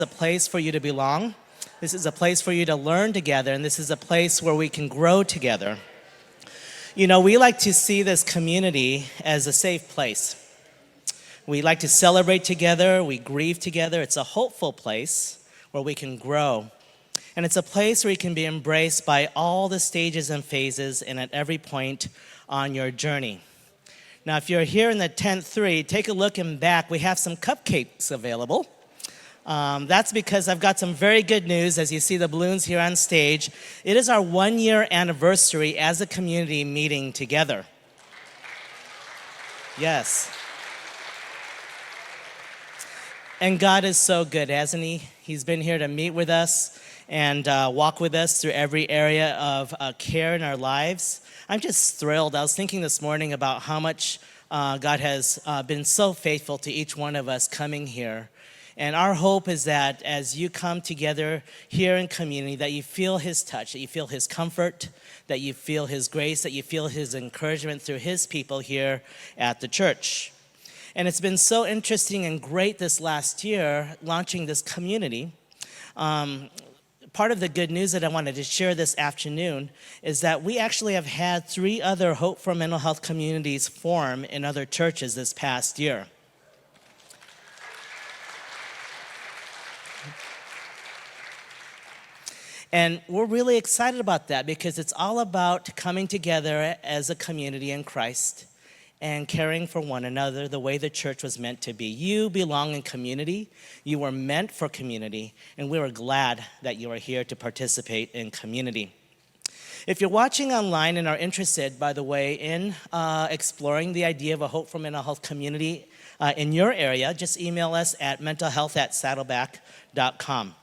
a place for you to belong. This is a place for you to learn together, and this is a place where we can grow together. You know, we like to see this community as a safe place. We like to celebrate together, we grieve together. It's a hopeful place where we can grow. And it's a place where you can be embraced by all the stages and phases and at every point on your journey. Now, if you're here in the tent 3, take a look in back. We have some cupcakes available. That's because I've got some very good news as you see the balloons here on stage. It is our 1-year anniversary as a community meeting together. Yes. And God is so good, hasn't He? He's been here to meet with us and walk with us through every area of care in our lives. I'm just thrilled. I was thinking this morning about how much God has been so faithful to each one of us coming here. And our hope is that as you come together here in community, that you feel His touch, that you feel His comfort, that you feel His grace, that you feel His encouragement through His people here at the church. And it's been so interesting and great this last year launching this community. Part of the good news that I wanted to share this afternoon is that we actually have had 3 other Hope for Mental Health communities form in other churches this past year. And we're really excited about that because it's all about coming together as a community in Christ and caring for one another the way the church was meant to be. You belong in community. You were meant for community, and we were glad that you are here to participate in community. If you're watching online and are interested, by the way, in exploring the idea of a Hope for Mental Health community in your area, just email us at mentalhealth@saddleback.com.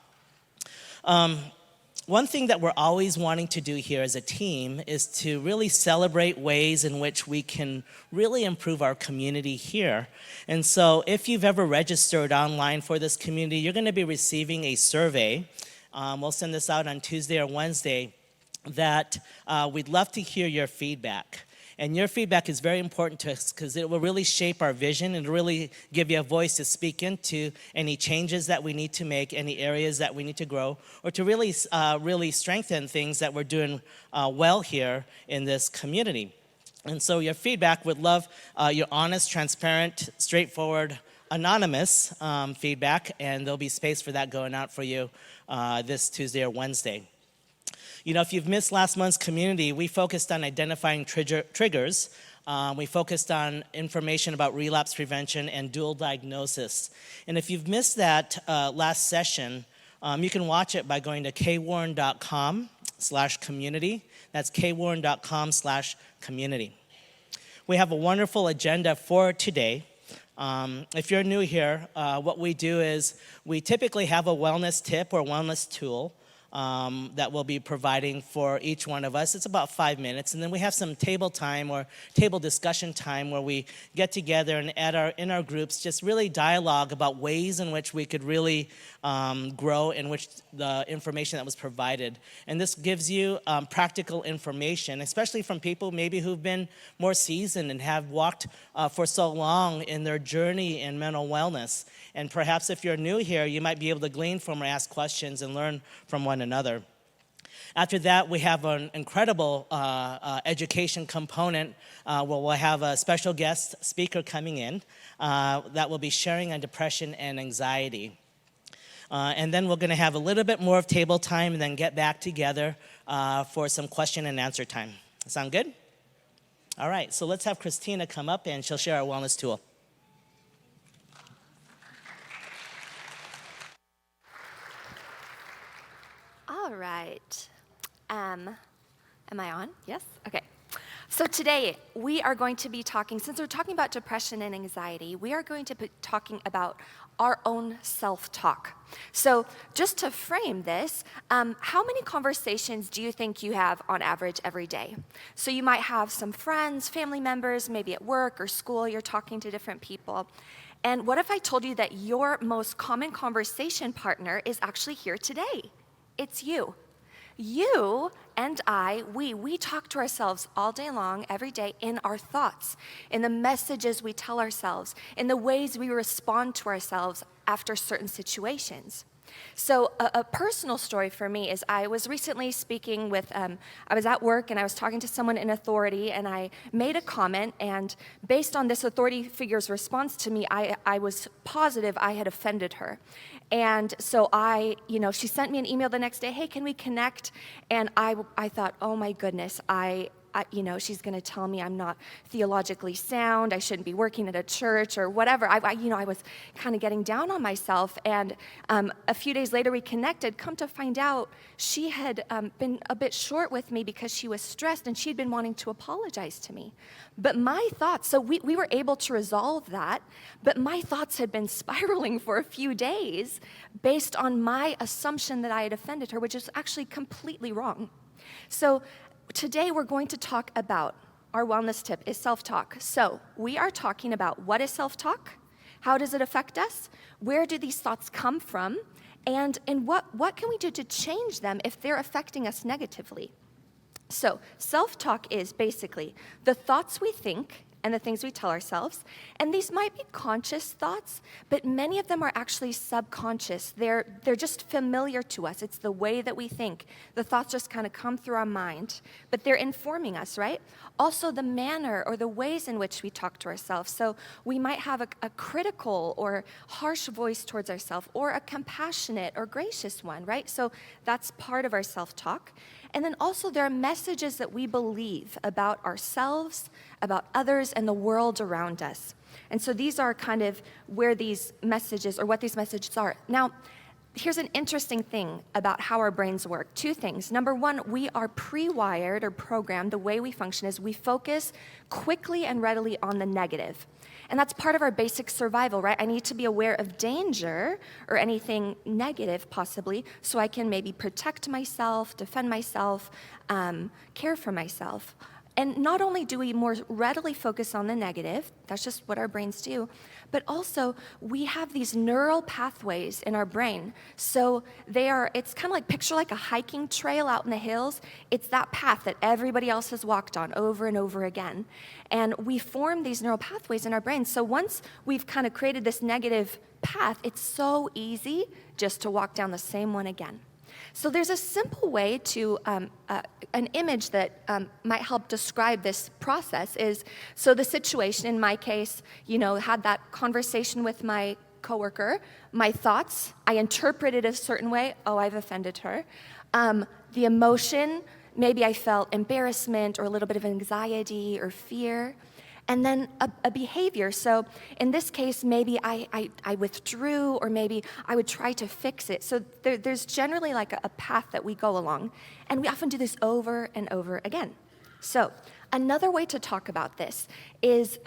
One thing that we're always wanting to do here as a team is to really celebrate ways in which we can really improve our community here. And so if you've ever registered online for this community, you're going to be receiving a survey. We'll send this out on Tuesday or Wednesday that we'd love to hear your feedback. And your feedback is very important to us because it will really shape our vision and really give you a voice to speak into any changes that we need to make, any areas that we need to grow, or to really strengthen things that we're doing well here in this community. And so your feedback, would love your honest, transparent, straightforward, anonymous feedback, and there'll be space for that going out for you this Tuesday or Wednesday. You know, if you've missed last month's community, we focused on identifying triggers. We focused on information about relapse prevention and dual diagnosis. And if you've missed that last session, you can watch it by going to kwarren.com/community. That's kwarren.com/community. We have a wonderful agenda for today. If you're new here, what we do is we typically have a wellness tip or wellness tool that we'll be providing for each one of us. It's about 5 minutes, and then we have some table time or table discussion time where we get together and in our groups just really dialogue about ways in which we could really grow in which the information that was provided. And this gives you practical information, especially from people maybe who've been more seasoned and have walked for so long in their journey in mental wellness. And perhaps if you're new here, you might be able to glean from or ask questions and learn from one another. After that, we have an incredible education component where we'll have a special guest speaker coming in that will be sharing on depression and anxiety. And then we're going to have a little bit more of table time and then get back together for some question and answer time. Sound good? All right, so let's have Christina come up and she'll share our wellness tool. All right. Am I on? Yes? Okay. So today we are going to be talking, since we're talking about depression and anxiety, we are going to be talking about our own self-talk. So just to frame this, how many conversations do you think you have on average every day? So you might have some friends, family members, maybe at work or school, you're talking to different people. And what if I told you that your most common conversation partner is actually here today? It's you. You and I, we talk to ourselves all day long, every day, in our thoughts, in the messages we tell ourselves, in the ways we respond to ourselves after certain situations. So a personal story for me is I was recently speaking with, I was at work and I was talking to someone in authority and I made a comment, and based on this authority figure's response to me, I was positive I had offended her. And so she sent me an email the next day, hey, can we connect? And I thought, oh my goodness, she's going to tell me I'm not theologically sound, I shouldn't be working at a church or whatever. I was kind of getting down on myself. And a few days later we connected. Come to find out, she had been a bit short with me because she was stressed and she'd been wanting to apologize to me. But my thoughts, so we were able to resolve that, but my thoughts had been spiraling for a few days based on my assumption that I had offended her, which is actually completely wrong. So today we're going to talk about, our wellness tip is self-talk. So we are talking about what is self-talk, how does it affect us, where do these thoughts come from, and what can we do to change them if they're affecting us negatively. So self-talk is basically the thoughts we think and the things we tell ourselves. And these might be conscious thoughts, but many of them are actually subconscious. They're just familiar to us. It's the way that we think. The thoughts just kind of come through our mind, but they're informing us, right? Also the manner or the ways in which we talk to ourselves. So we might have a critical or harsh voice towards ourselves, or a compassionate or gracious one, right? So that's part of our self-talk. And then also there are messages that we believe about ourselves, about others, and the world around us. And so these are kind of where these messages, or what these messages are. Now, here's an interesting thing about how our brains work. Two things. Number one, we are pre-wired or programmed. The way we function is we focus quickly and readily on the negative. And that's part of our basic survival, right? I need to be aware of danger or anything negative, possibly, so I can maybe protect myself, defend myself, care for myself. And not only do we more readily focus on the negative, that's just what our brains do, but also we have these neural pathways in our brain. So it's kind of like, picture like a hiking trail out in the hills. It's that path that everybody else has walked on over and over again. And we form these neural pathways in our brain. So once we've kind of created this negative path, it's so easy just to walk down the same one again. So there's a simple way to, an image that might help describe this process is, so the situation in my case, had that conversation with my coworker, my thoughts, I interpreted a certain way, oh, I've offended her. The emotion, maybe I felt embarrassment or a little bit of anxiety or fear. And then a behavior. So in this case, maybe I withdrew, or maybe I would try to fix it. So there's generally like a path that we go along. And we often do this over and over again. So another way to talk about this is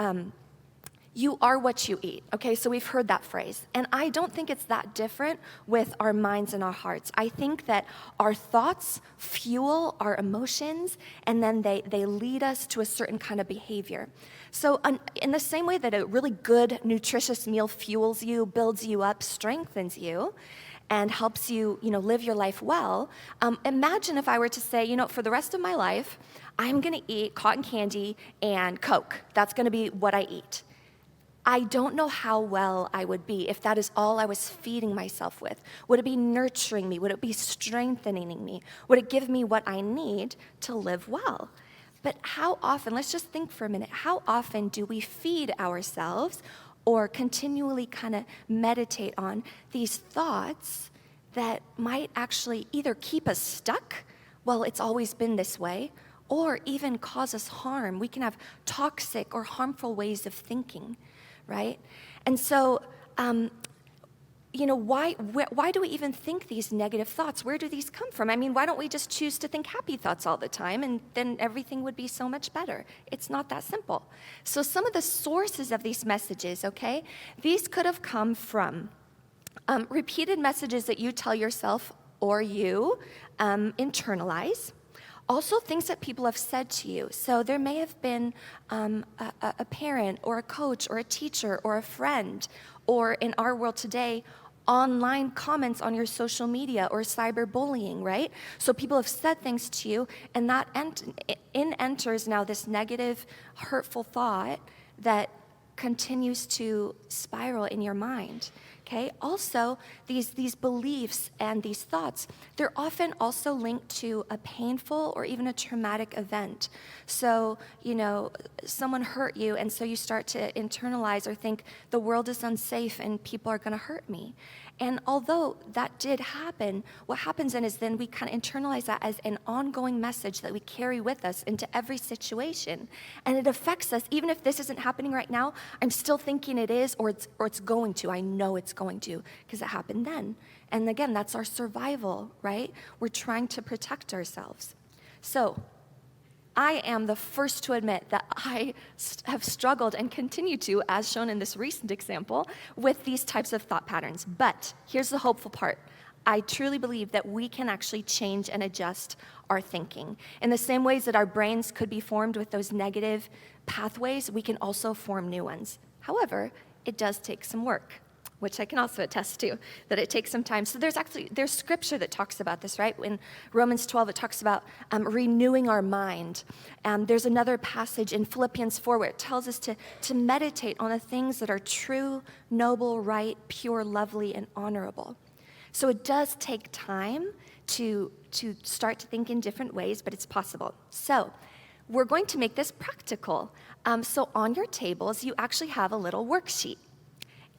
you are what you eat. Okay, so we've heard that phrase. And I don't think it's that different with our minds and our hearts. I think that our thoughts fuel our emotions, and then they lead us to a certain kind of behavior. So in the same way that a really good, nutritious meal fuels you, builds you up, strengthens you, and helps you, live your life well, imagine if I were to say, for the rest of my life, I'm going to eat cotton candy and Coke. That's going to be what I eat. I don't know how well I would be if that is all I was feeding myself with. Would it be nurturing me? Would it be strengthening me? Would it give me what I need to live well? But how often, let's just think for a minute, how often do we feed ourselves or continually kind of meditate on these thoughts that might actually either keep us stuck, well, it's always been this way, or even cause us harm? We can have toxic or harmful ways of thinking. Right? And so, why do we even think these negative thoughts? Where do these come from? I mean, why don't we just choose to think happy thoughts all the time, and then everything would be so much better? It's not that simple. So some of the sources of these messages, okay, these could have come from repeated messages that you tell yourself or you internalize. Also, things that people have said to you. So there may have been a parent or a coach or a teacher or a friend, or in our world today, online comments on your social media or cyberbullying, right? So people have said things to you, and that enters now this negative, hurtful thought that continues to spiral in your mind. Okay, also, these beliefs and these thoughts, they're often also linked to a painful or even a traumatic event. So, someone hurt you, and so you start to internalize or think the world is unsafe and people are going to hurt me. And although that did happen, what happens then is we kind of internalize that as an ongoing message that we carry with us into every situation. And it affects us, even if this isn't happening right now, I'm still thinking it is, or it's going to. I know it's going to, because it happened then. And again, that's our survival, right? We're trying to protect ourselves. So I am the first to admit that I have struggled and continue to, as shown in this recent example, with these types of thought patterns. But here's the hopeful part. I truly believe that we can actually change and adjust our thinking. In the same ways that our brains could be formed with those negative pathways, we can also form new ones. However, it does take some work, which I can also attest to, that it takes some time. So there's scripture that talks about this, right? In Romans 12, it talks about renewing our mind. There's another passage in Philippians 4 where it tells us to meditate on the things that are true, noble, right, pure, lovely, and honorable. So it does take time to start to think in different ways, but it's possible. So we're going to make this practical. So on your tables, you actually have a little worksheet.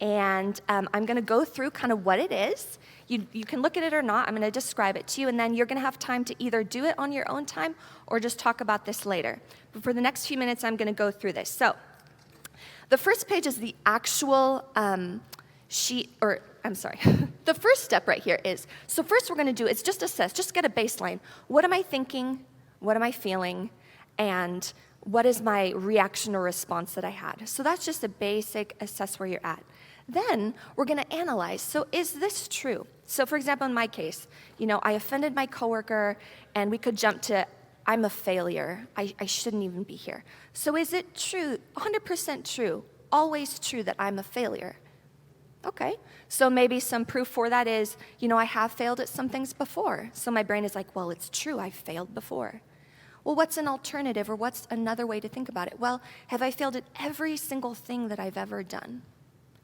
And I'm going to go through kind of what it is. You can look at it or not. I'm going to describe it to you, and then you're going to have time to either do it on your own time or just talk about this later. But for the next few minutes, I'm going to go through this. So the first page is the actual sheet, or I'm sorry. The first step right here is, so first we're going to do is just assess, just get a baseline. What am I thinking? What am I feeling? And what is my reaction or response that I had? So that's just a basic assess where you're at. Then we're going to analyze. So is this true? So for example, in my case, I offended my coworker, and we could jump to, I'm a failure. I shouldn't even be here. So is it true, 100% true, always true that I'm a failure? Okay. So maybe some proof for that is, I have failed at some things before. So my brain is like, well, it's true, I've failed before. Well, what's an alternative, or what's another way to think about it? Well, have I failed at every single thing that I've ever done?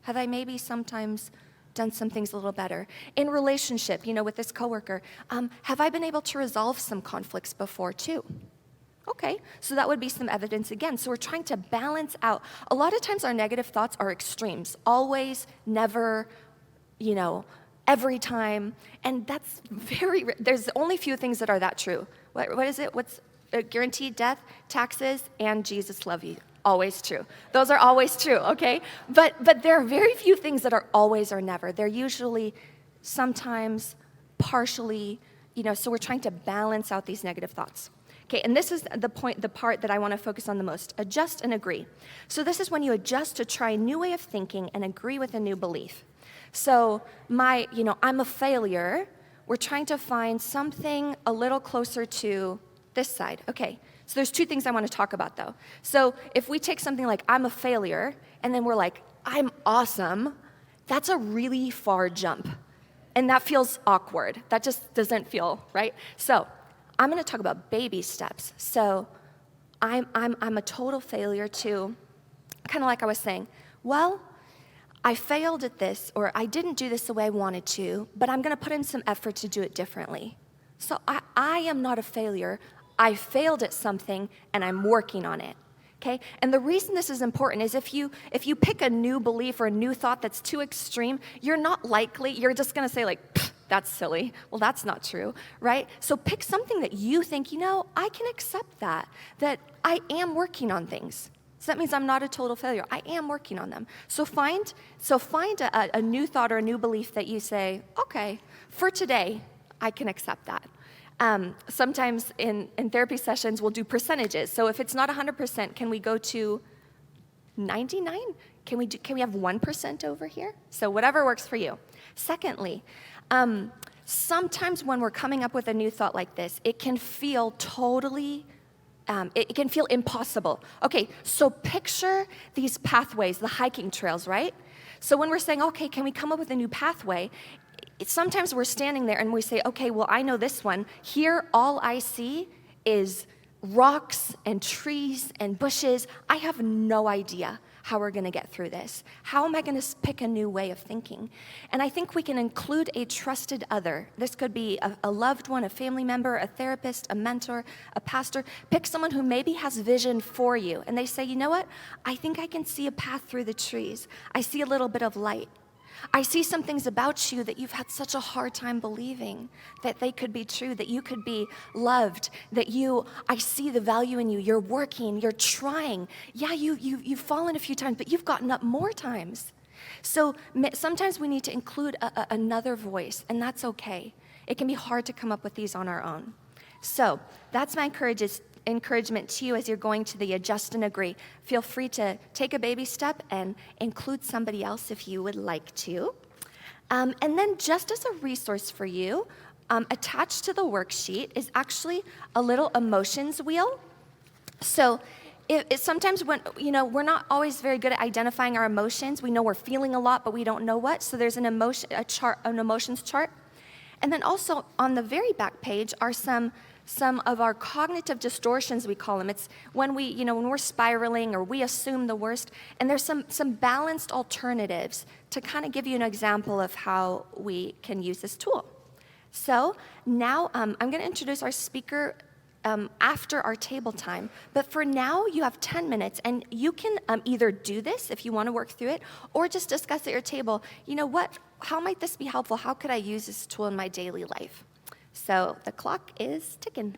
Have I maybe sometimes done some things a little better? In relationship, with this coworker, have I been able to resolve some conflicts before too? Okay, so that would be some evidence again. So we're trying to balance out. A lot of times our negative thoughts are extremes. Always, never, every time. And that's there's only few things that are that true. What is it? What's guaranteed death, taxes, and Jesus love you. Always true. Those are always true, okay? But there are very few things that are always or never. They're usually sometimes partially, so we're trying to balance out these negative thoughts. Okay, and this is the part that I want to focus on the most. Adjust and agree. So this is when you adjust to try a new way of thinking and agree with a new belief. So I'm a failure. We're trying to find something a little closer to this side. Okay, so there's two things I want to talk about though. So if we take something like I'm a failure, and then we're like, I'm awesome, that's a really far jump. And that feels awkward. That just doesn't feel right. So I'm going to talk about baby steps. So I'm a total failure to, kind of like I was saying, well, I failed at this, or I didn't do this the way I wanted to, but I'm going to put in some effort to do it differently. So I am not a failure. I failed at something, and I'm working on it. Okay? And the reason this is important is if you pick a new belief or a new thought that's too extreme, you're just going to say like, that's silly. Well, that's not true, right? So pick something that you think, I can accept that I am working on things. So that means I'm not a total failure. I am working on them. So find a new thought or a new belief that you say, okay, for today, I can accept that. Sometimes in therapy sessions, we'll do percentages. So if it's not 100%, can we go to 99? Can we have 1% over here? So whatever works for you. Secondly, sometimes when we're coming up with a new thought like this, it can feel it can feel impossible. Okay, so picture these pathways, the hiking trails, right? So when we're saying, okay, can we come up with a new pathway? Sometimes we're standing there and we say, okay, well, I know this one. Here, all I see is rocks and trees and bushes. I have no idea how we're going to get through this. How am I going to pick a new way of thinking? And I think we can include a trusted other. This could be a loved one, a family member, a therapist, a mentor, a pastor. Pick someone who maybe has vision for you. And they say, you know what? I think I can see a path through the trees. I see a little bit of light. I see some things about you that you've had such a hard time believing that they could be true, that you could be loved, that I see the value in you. You're working, you're trying. Yeah, you've fallen a few times, but you've gotten up more times. So sometimes we need to include another voice, and that's okay. It can be hard to come up with these on our own. So that's my encouragement to you as you're going to the adjust and agree. Feel free to take a baby step and include somebody else if you would like to. And then just as a resource for you, attached to the worksheet is actually a little emotions wheel. So sometimes when, we're not always very good at identifying our emotions. We know we're feeling a lot, but we don't know what. So there's an emotions chart. And then also on the very back page are some of our cognitive distortions, we call them. It's when when we're spiraling or we assume the worst. And there's some balanced alternatives to kind of give you an example of how we can use this tool. So now I'm going to introduce our speaker after our table time. But for now, you have 10 minutes, and you can either do this if you want to work through it, or just discuss at your table, how might this be helpful? How could I use this tool in my daily life? So the clock is ticking.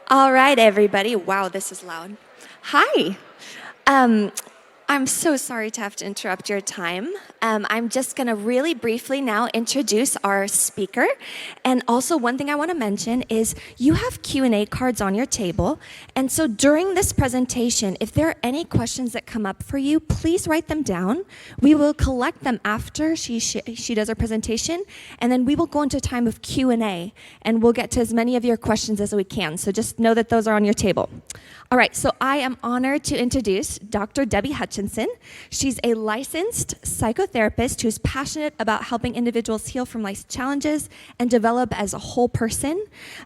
All right, everybody. Wow, this is loud. Hi. Um, I'm so sorry to have to interrupt your time. I'm just going to really briefly now introduce our speaker. And also one thing I want to mention is you have Q&A cards on your table. And so during this presentation, if there are any questions that come up for you, please write them down. We will collect them after she does her presentation. And then we will go into a time of Q&A. And we'll get to as many of your questions as we can. So just know that those are on your table. All right, so I am honored to introduce Dr. Debbie Hutchinson. She's a licensed psychotherapist who's passionate about helping individuals heal from life's challenges and develop as a whole person.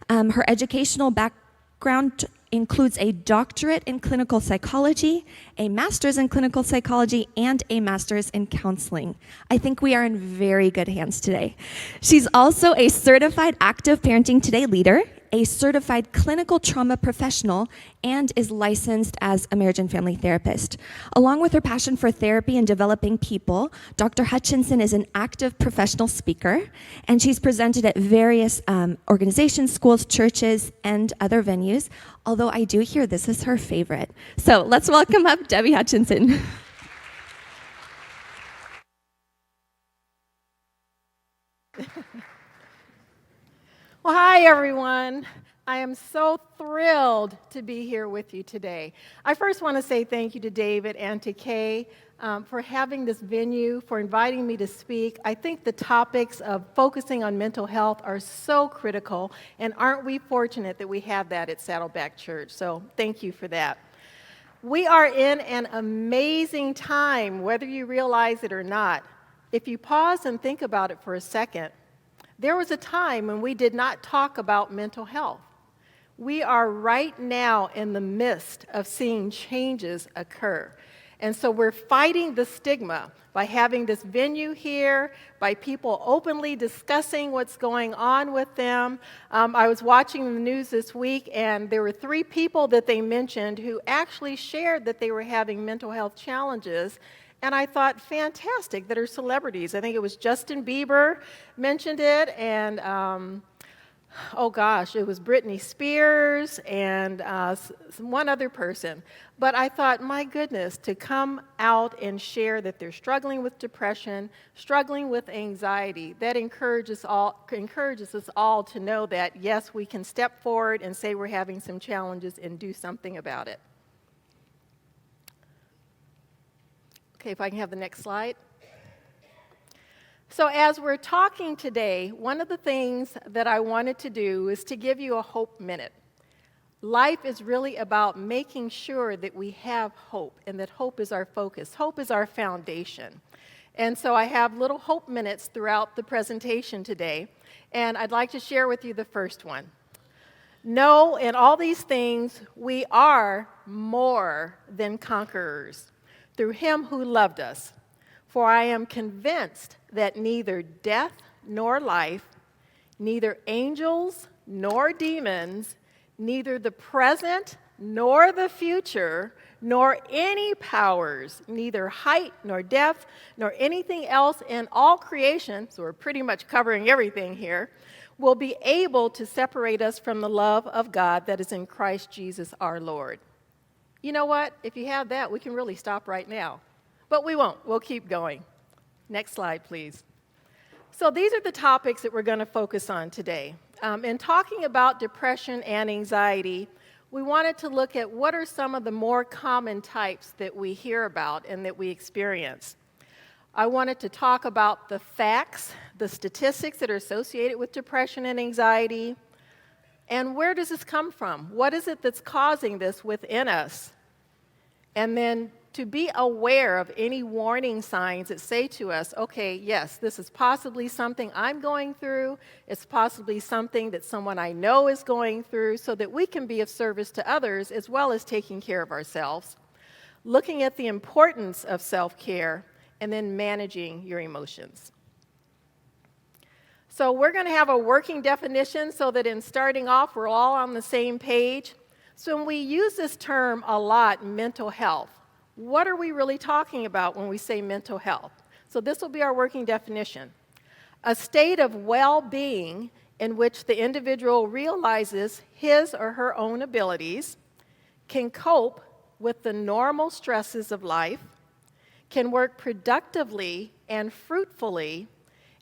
Her educational background includes a doctorate in clinical psychology, a master's in clinical psychology, and a master's in counseling. I think we are in very good hands today. She's also a certified active parenting today leader, a certified clinical trauma professional, and is licensed as a marriage and family therapist. Along with her passion for therapy and developing people, Dr. Hutchinson is an active professional speaker, and she's presented at various organizations, schools, churches, and other venues, although I do hear this is her favorite. So let's welcome up Debbie Hutchinson. Well, hi, everyone. I am so thrilled to be here with you today. I first want to say thank you to David and to Kay for having this venue, for inviting me to speak. I think the topics of focusing on mental health are so critical, and aren't we fortunate that we have that at Saddleback Church? So thank you for that. We are in an amazing time, whether you realize it or not. If you pause and think about it for a second, there was a time when we did not talk about mental health. We are right now in the midst of seeing changes occur. And so we're fighting the stigma by having this venue here, by people openly discussing what's going on with them. I was watching the news this week, and there were 3 people that they mentioned who actually shared that they were having mental health challenges. And I thought, fantastic, that are celebrities. I think it was Justin Bieber mentioned it, and it was Britney Spears and one other person. But I thought, my goodness, to come out and share that they're struggling with depression, struggling with anxiety, that encourages us all to know that, yes, we can step forward and say we're having some challenges and do something about it. Okay, if I can have the next slide. So as we're talking today, one of the things that I wanted to do is to give you a hope minute. Life is really about making sure that we have hope and that hope is our focus. Hope is our foundation. And so I have little hope minutes throughout the presentation today, and I'd like to share with you the first one. Know in all these things we are more than conquerors through him who loved us. For I am convinced that neither death nor life, neither angels nor demons, neither the present nor the future, nor any powers, neither height nor depth, nor anything else in all creation, so we're pretty much covering everything here, will be able to separate us from the love of God that is in Christ Jesus our Lord. You know what? If you have that, we can really stop right now. But we won't. We'll keep going. Next slide, please. So these are the topics that we're going to focus on today. In talking about depression and anxiety, we wanted to look at what are some of the more common types that we hear about and that we experience. I wanted to talk about the facts, the statistics that are associated with depression and anxiety. And where does this come from? What is it that's causing this within us? And then to be aware of any warning signs that say to us, okay, yes, this is possibly something I'm going through. It's possibly something that someone I know is going through, so that we can be of service to others as well as taking care of ourselves. Looking at the importance of self-care and then managing your emotions. So we're going to have a working definition so that in starting off, we're all on the same page. So when we use this term a lot, mental health, what are we really talking about when we say mental health? So this will be our working definition. A state of well-being in which the individual realizes his or her own abilities, can cope with the normal stresses of life, can work productively and fruitfully,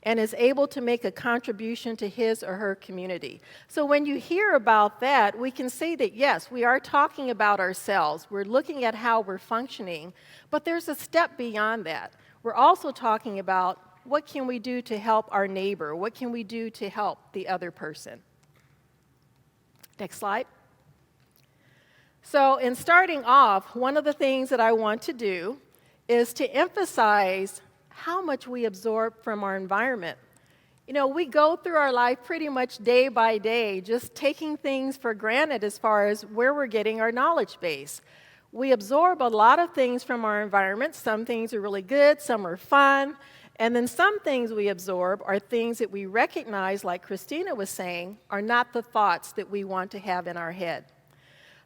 and is able to make a contribution to his or her community. So when you hear about that, we can say that, yes, we are talking about ourselves. We're looking at how we're functioning, but there's a step beyond that. We're also talking about what can we do to help our neighbor? What can we do to help the other person? Next slide. So in starting off, one of the things that I want to do is to emphasize how much we absorb from our environment. You know, we go through our life pretty much day by day, just taking things for granted as far as where we're getting our knowledge base. We absorb a lot of things from our environment. Some things are really good, some are fun, and then some things we absorb are things that we recognize, like Christina was saying, are not the thoughts that we want to have in our head.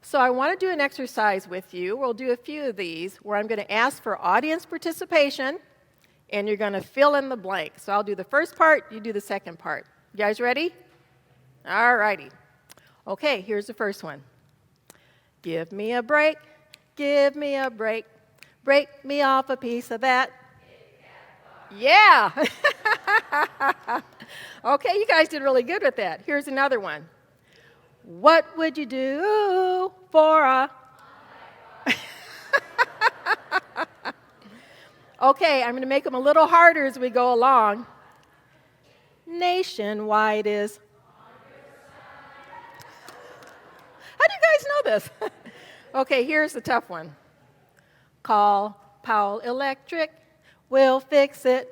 So I want to do an exercise with you. We'll do a few of these where I'm going to ask for audience participation, and you're going to fill in the blank. So I'll do the first part, you do the second part. You guys ready? All righty. Okay, here's the first one. Give me a break, give me a break, break me off a piece of that. Yeah. Okay, you guys did really good with that. Here's another one. What would you do for a... Okay, I'm going to make them a little harder as we go along. Nationwide is... How do you guys know this? Okay, here's the tough one. Call Powell Electric, we'll fix it.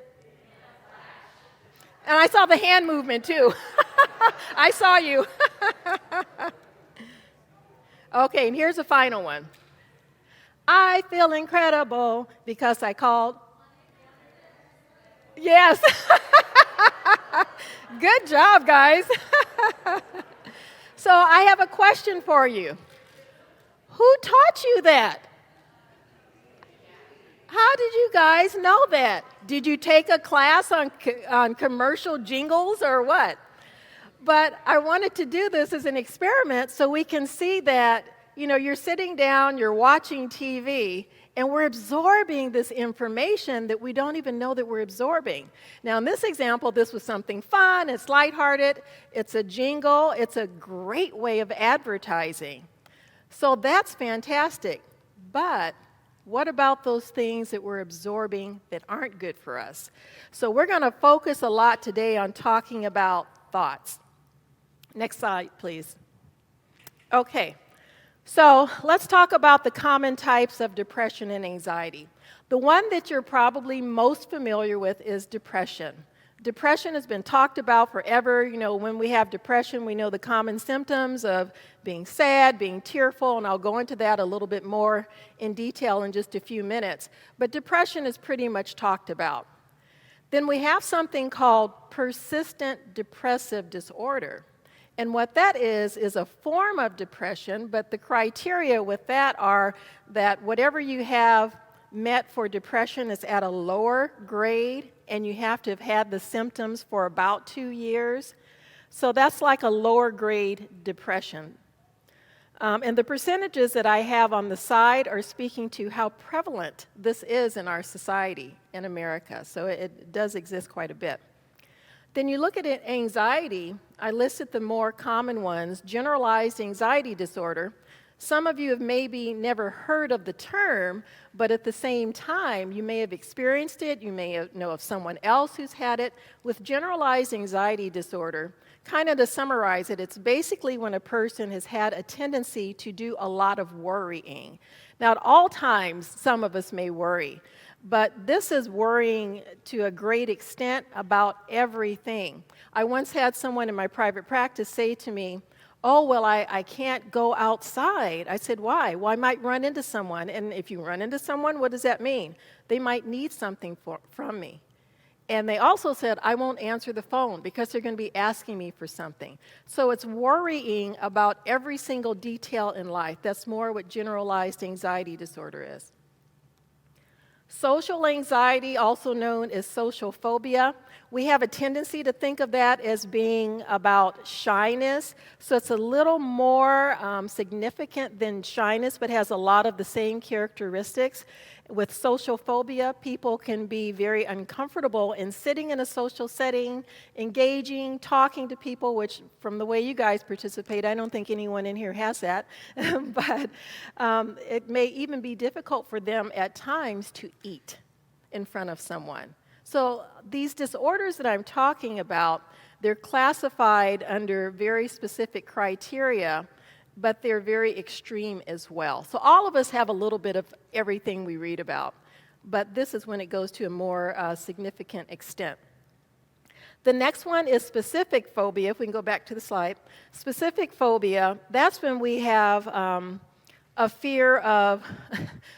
And I saw the hand movement too. I saw you. Okay, and here's the final one. I feel incredible because I called. Yes. Good job, guys. So I have a question for you. Who taught you that? How did you guys know that? Did you take a class on commercial jingles or what? But I wanted to do this as an experiment so we can see that, you know, you're sitting down, you're watching TV, and we're absorbing this information that we don't even know that we're absorbing. Now, in this example, this was something fun, it's lighthearted, it's a jingle, it's a great way of advertising. So that's fantastic. But what about those things that we're absorbing that aren't good for us? So we're going to focus a lot today on talking about thoughts. Next slide, please. Okay, so let's talk about the common types of depression and anxiety. The one that you're probably most familiar with is depression. Depression has been talked about forever. You know, when we have depression, we know the common symptoms of being sad, being tearful, and I'll go into that a little bit more in detail in just a few minutes. But depression is pretty much talked about. Then we have something called persistent depressive disorder. And what that is a form of depression, but the criteria with that are that whatever you have met for depression is at a lower grade, and you have to have had the symptoms for about 2 years. So that's like a lower grade depression. And the percentages that I have on the side are speaking to how prevalent this is in our society in America. So it does exist quite a bit. Then you look at it, anxiety. I listed the more common ones. Generalized anxiety disorder. Some of you have maybe never heard of the term, but at the same time, you may have experienced it. You may know of someone else who's had it. With generalized anxiety disorder, kind of to summarize it, it's basically when a person has had a tendency to do a lot of worrying. Now, at all times, some of us may worry. But this is worrying to a great extent about everything. I once had someone in my private practice say to me, oh, well, I can't go outside. I said, why? Well, I might run into someone. And if you run into someone, what does that mean? They might need something from me. And they also said, I won't answer the phone because they're going to be asking me for something. So it's worrying about every single detail in life. That's more what generalized anxiety disorder is. Social anxiety, also known as social phobia. We have a tendency to think of that as being about shyness. So it's a little more significant than shyness, but has a lot of the same characteristics. With social phobia, people can be very uncomfortable in sitting in a social setting, engaging, talking to people, which from the way you guys participate, I don't think anyone in here has that. But it may even be difficult for them at times to eat in front of someone. So these disorders that I'm talking about, they're classified under very specific criteria, but they're very extreme as well. So all of us have a little bit of everything we read about, but this is when it goes to a more significant extent. The next one is specific phobia. If we can go back to the slide. Specific phobia, that's when we have a fear of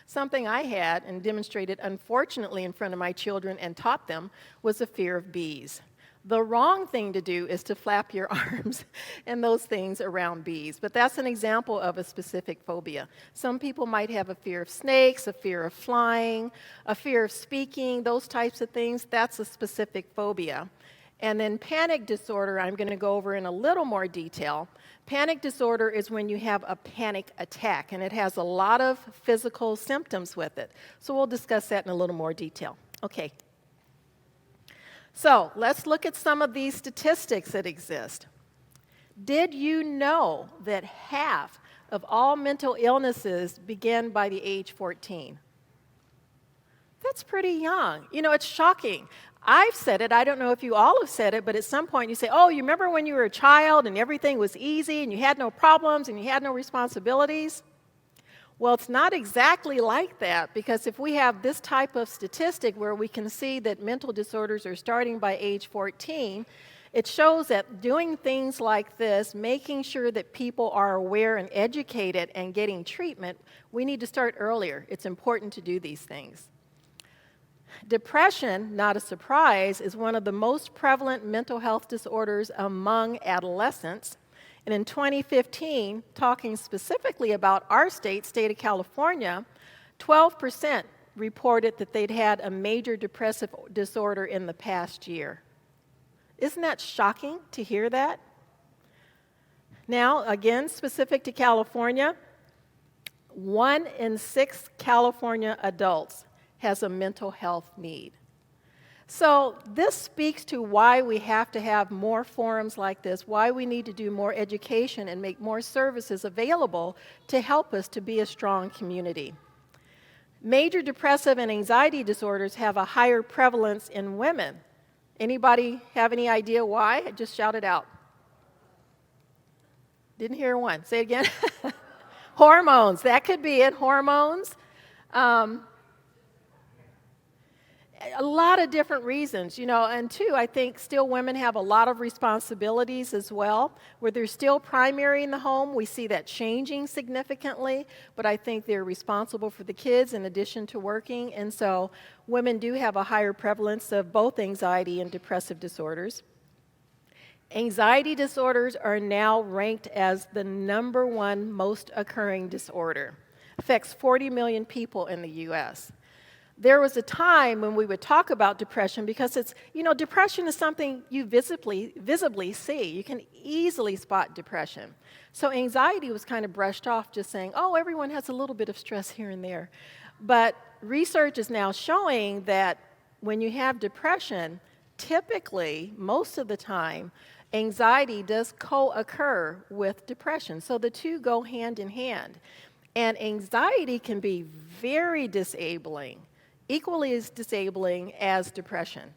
something I had and demonstrated, unfortunately, in front of my children and taught them, was a fear of bees. The wrong thing to do is to flap your arms and those things around bees, but that's an example of a specific phobia. Some people might have a fear of snakes, a fear of flying, a fear of speaking, those types of things. That's a specific phobia. And then panic disorder, I'm going to go over in a little more detail. Panic disorder is when you have a panic attack, and it has a lot of physical symptoms with it. So we'll discuss that in a little more detail. Okay. So let's look at some of these statistics that exist. Did you know that half of all mental illnesses begin by the age 14? That's pretty young. You know, it's shocking. I've said it, I don't know if you all have said it, but at some point you say, oh, you remember when you were a child and everything was easy and you had no problems and you had no responsibilities? Well, it's not exactly like that, because if we have this type of statistic where we can see that mental disorders are starting by age 14, it shows that doing things like this, making sure that people are aware and educated and getting treatment, we need to start earlier. It's important to do these things. Depression, not a surprise, is one of the most prevalent mental health disorders among adolescents. And in 2015, talking specifically about our state of California, 12% reported that they'd had a major depressive disorder in the past year. Isn't that shocking to hear that? Now, again, specific to California, 1 in 6 California adults has a mental health need. So this speaks to why we have to have more forums like this, why we need to do more education and make more services available to help us to be a strong community. Major depressive and anxiety disorders have a higher prevalence in women. Anybody have any idea why? I just shouted out. Didn't hear one. Say it again. Hormones. That could be it. Hormones. A lot of different reasons, you know, and two, I think still women have a lot of responsibilities as well. Where they're still primary in the home, we see that changing significantly, but I think they're responsible for the kids in addition to working, and so women do have a higher prevalence of both anxiety and depressive disorders. Anxiety disorders are now ranked as the #1 most occurring disorder. Affects 40 million people in the U.S. There was a time when we would talk about depression because it's, you know, depression is something you visibly see. You can easily spot depression. So anxiety was kind of brushed off, just saying, oh, everyone has a little bit of stress here and there. But research is now showing that when you have depression, typically, most of the time, anxiety does co-occur with depression. So the two go hand in hand. And anxiety can be very disabling, equally as disabling as depression.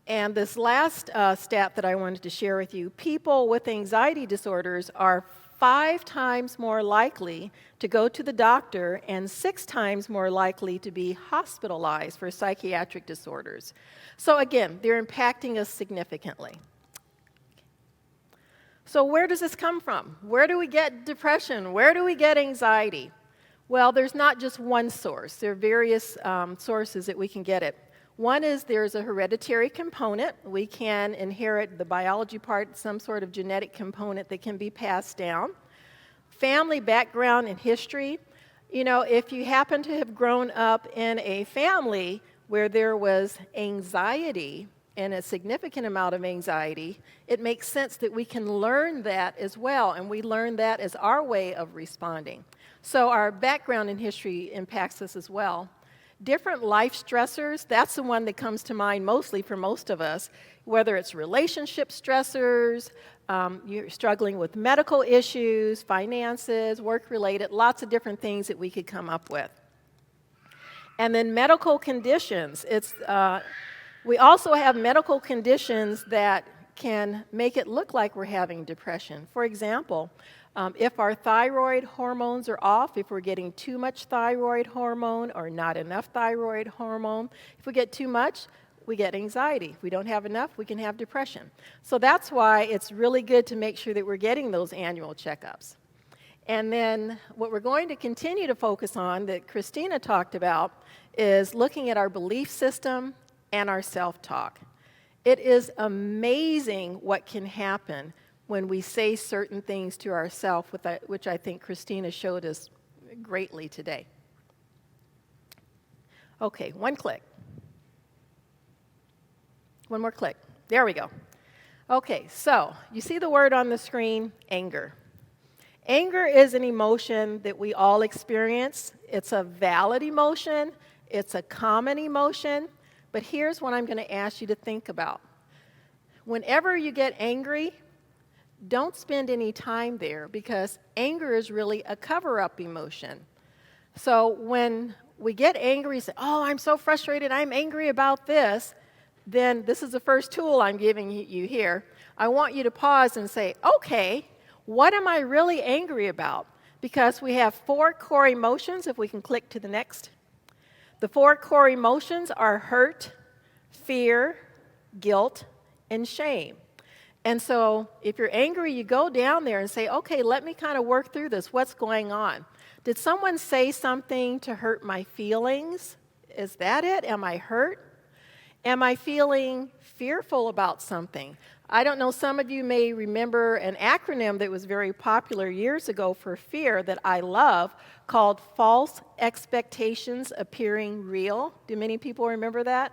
And this last stat that I wanted to share with you, people with anxiety disorders are 5 times more likely to go to the doctor and 6 times more likely to be hospitalized for psychiatric disorders. So again, they're impacting us significantly. So where does this come from? Where do we get depression? Where do we get anxiety? Well, there's not just one source. There are various sources that we can get it. One is there's a hereditary component. We can inherit the biology part, some sort of genetic component that can be passed down. Family background and history. You know, if you happen to have grown up in a family where there was anxiety and a significant amount of anxiety, it makes sense that we can learn that as well, and we learn that as our way of responding. So our background in history impacts us as well. Different life stressors, that's the one that comes to mind mostly for most of us, whether it's relationship stressors, you're struggling with medical issues, finances, work-related, lots of different things that we could come up with. And then medical conditions. We also have medical conditions that can make it look like we're having depression. For example, if our thyroid hormones are off, if we're getting too much thyroid hormone or not enough thyroid hormone, if we get too much, we get anxiety. If we don't have enough, we can have depression. So that's why it's really good to make sure that we're getting those annual checkups. And then what we're going to continue to focus on that Christina talked about is looking at our belief system and our self-talk. It is amazing what can happen when we say certain things to ourselves, which I think Christina showed us greatly today. Okay, one click. One more click. There we go. Okay, so you see the word on the screen, anger. Anger is an emotion that we all experience. It's a valid emotion. It's a common emotion. But here's what I'm going to ask you to think about. Whenever you get angry, don't spend any time there because anger is really a cover-up emotion. So when we get angry, say, oh, I'm so frustrated, I'm angry about this, then this is the first tool I'm giving you here. I want you to pause and say, okay, what am I really angry about? Because we have 4 core emotions, if we can click to the next. The 4 core emotions are hurt, fear, guilt, and shame. And so if you're angry, you go down there and say, okay, let me kind of work through this. What's going on? Did someone say something to hurt my feelings? Is that it? Am I hurt? Am I feeling fearful about something? I don't know, some of you may remember an acronym that was very popular years ago for fear that I love called false expectations appearing real. Do many people remember that?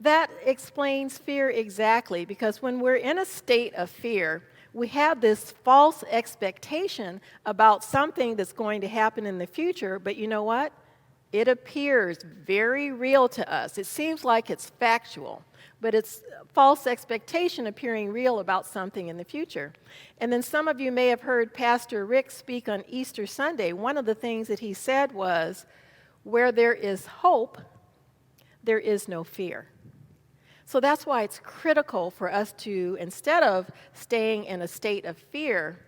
That explains fear exactly, because when we're in a state of fear, we have this false expectation about something that's going to happen in the future, but you know what? It appears very real to us. It seems like it's factual, but it's false expectation appearing real about something in the future. And then some of you may have heard Pastor Rick speak on Easter Sunday. One of the things that he said was, where there is hope, there is no fear. So that's why it's critical for us to, instead of staying in a state of fear,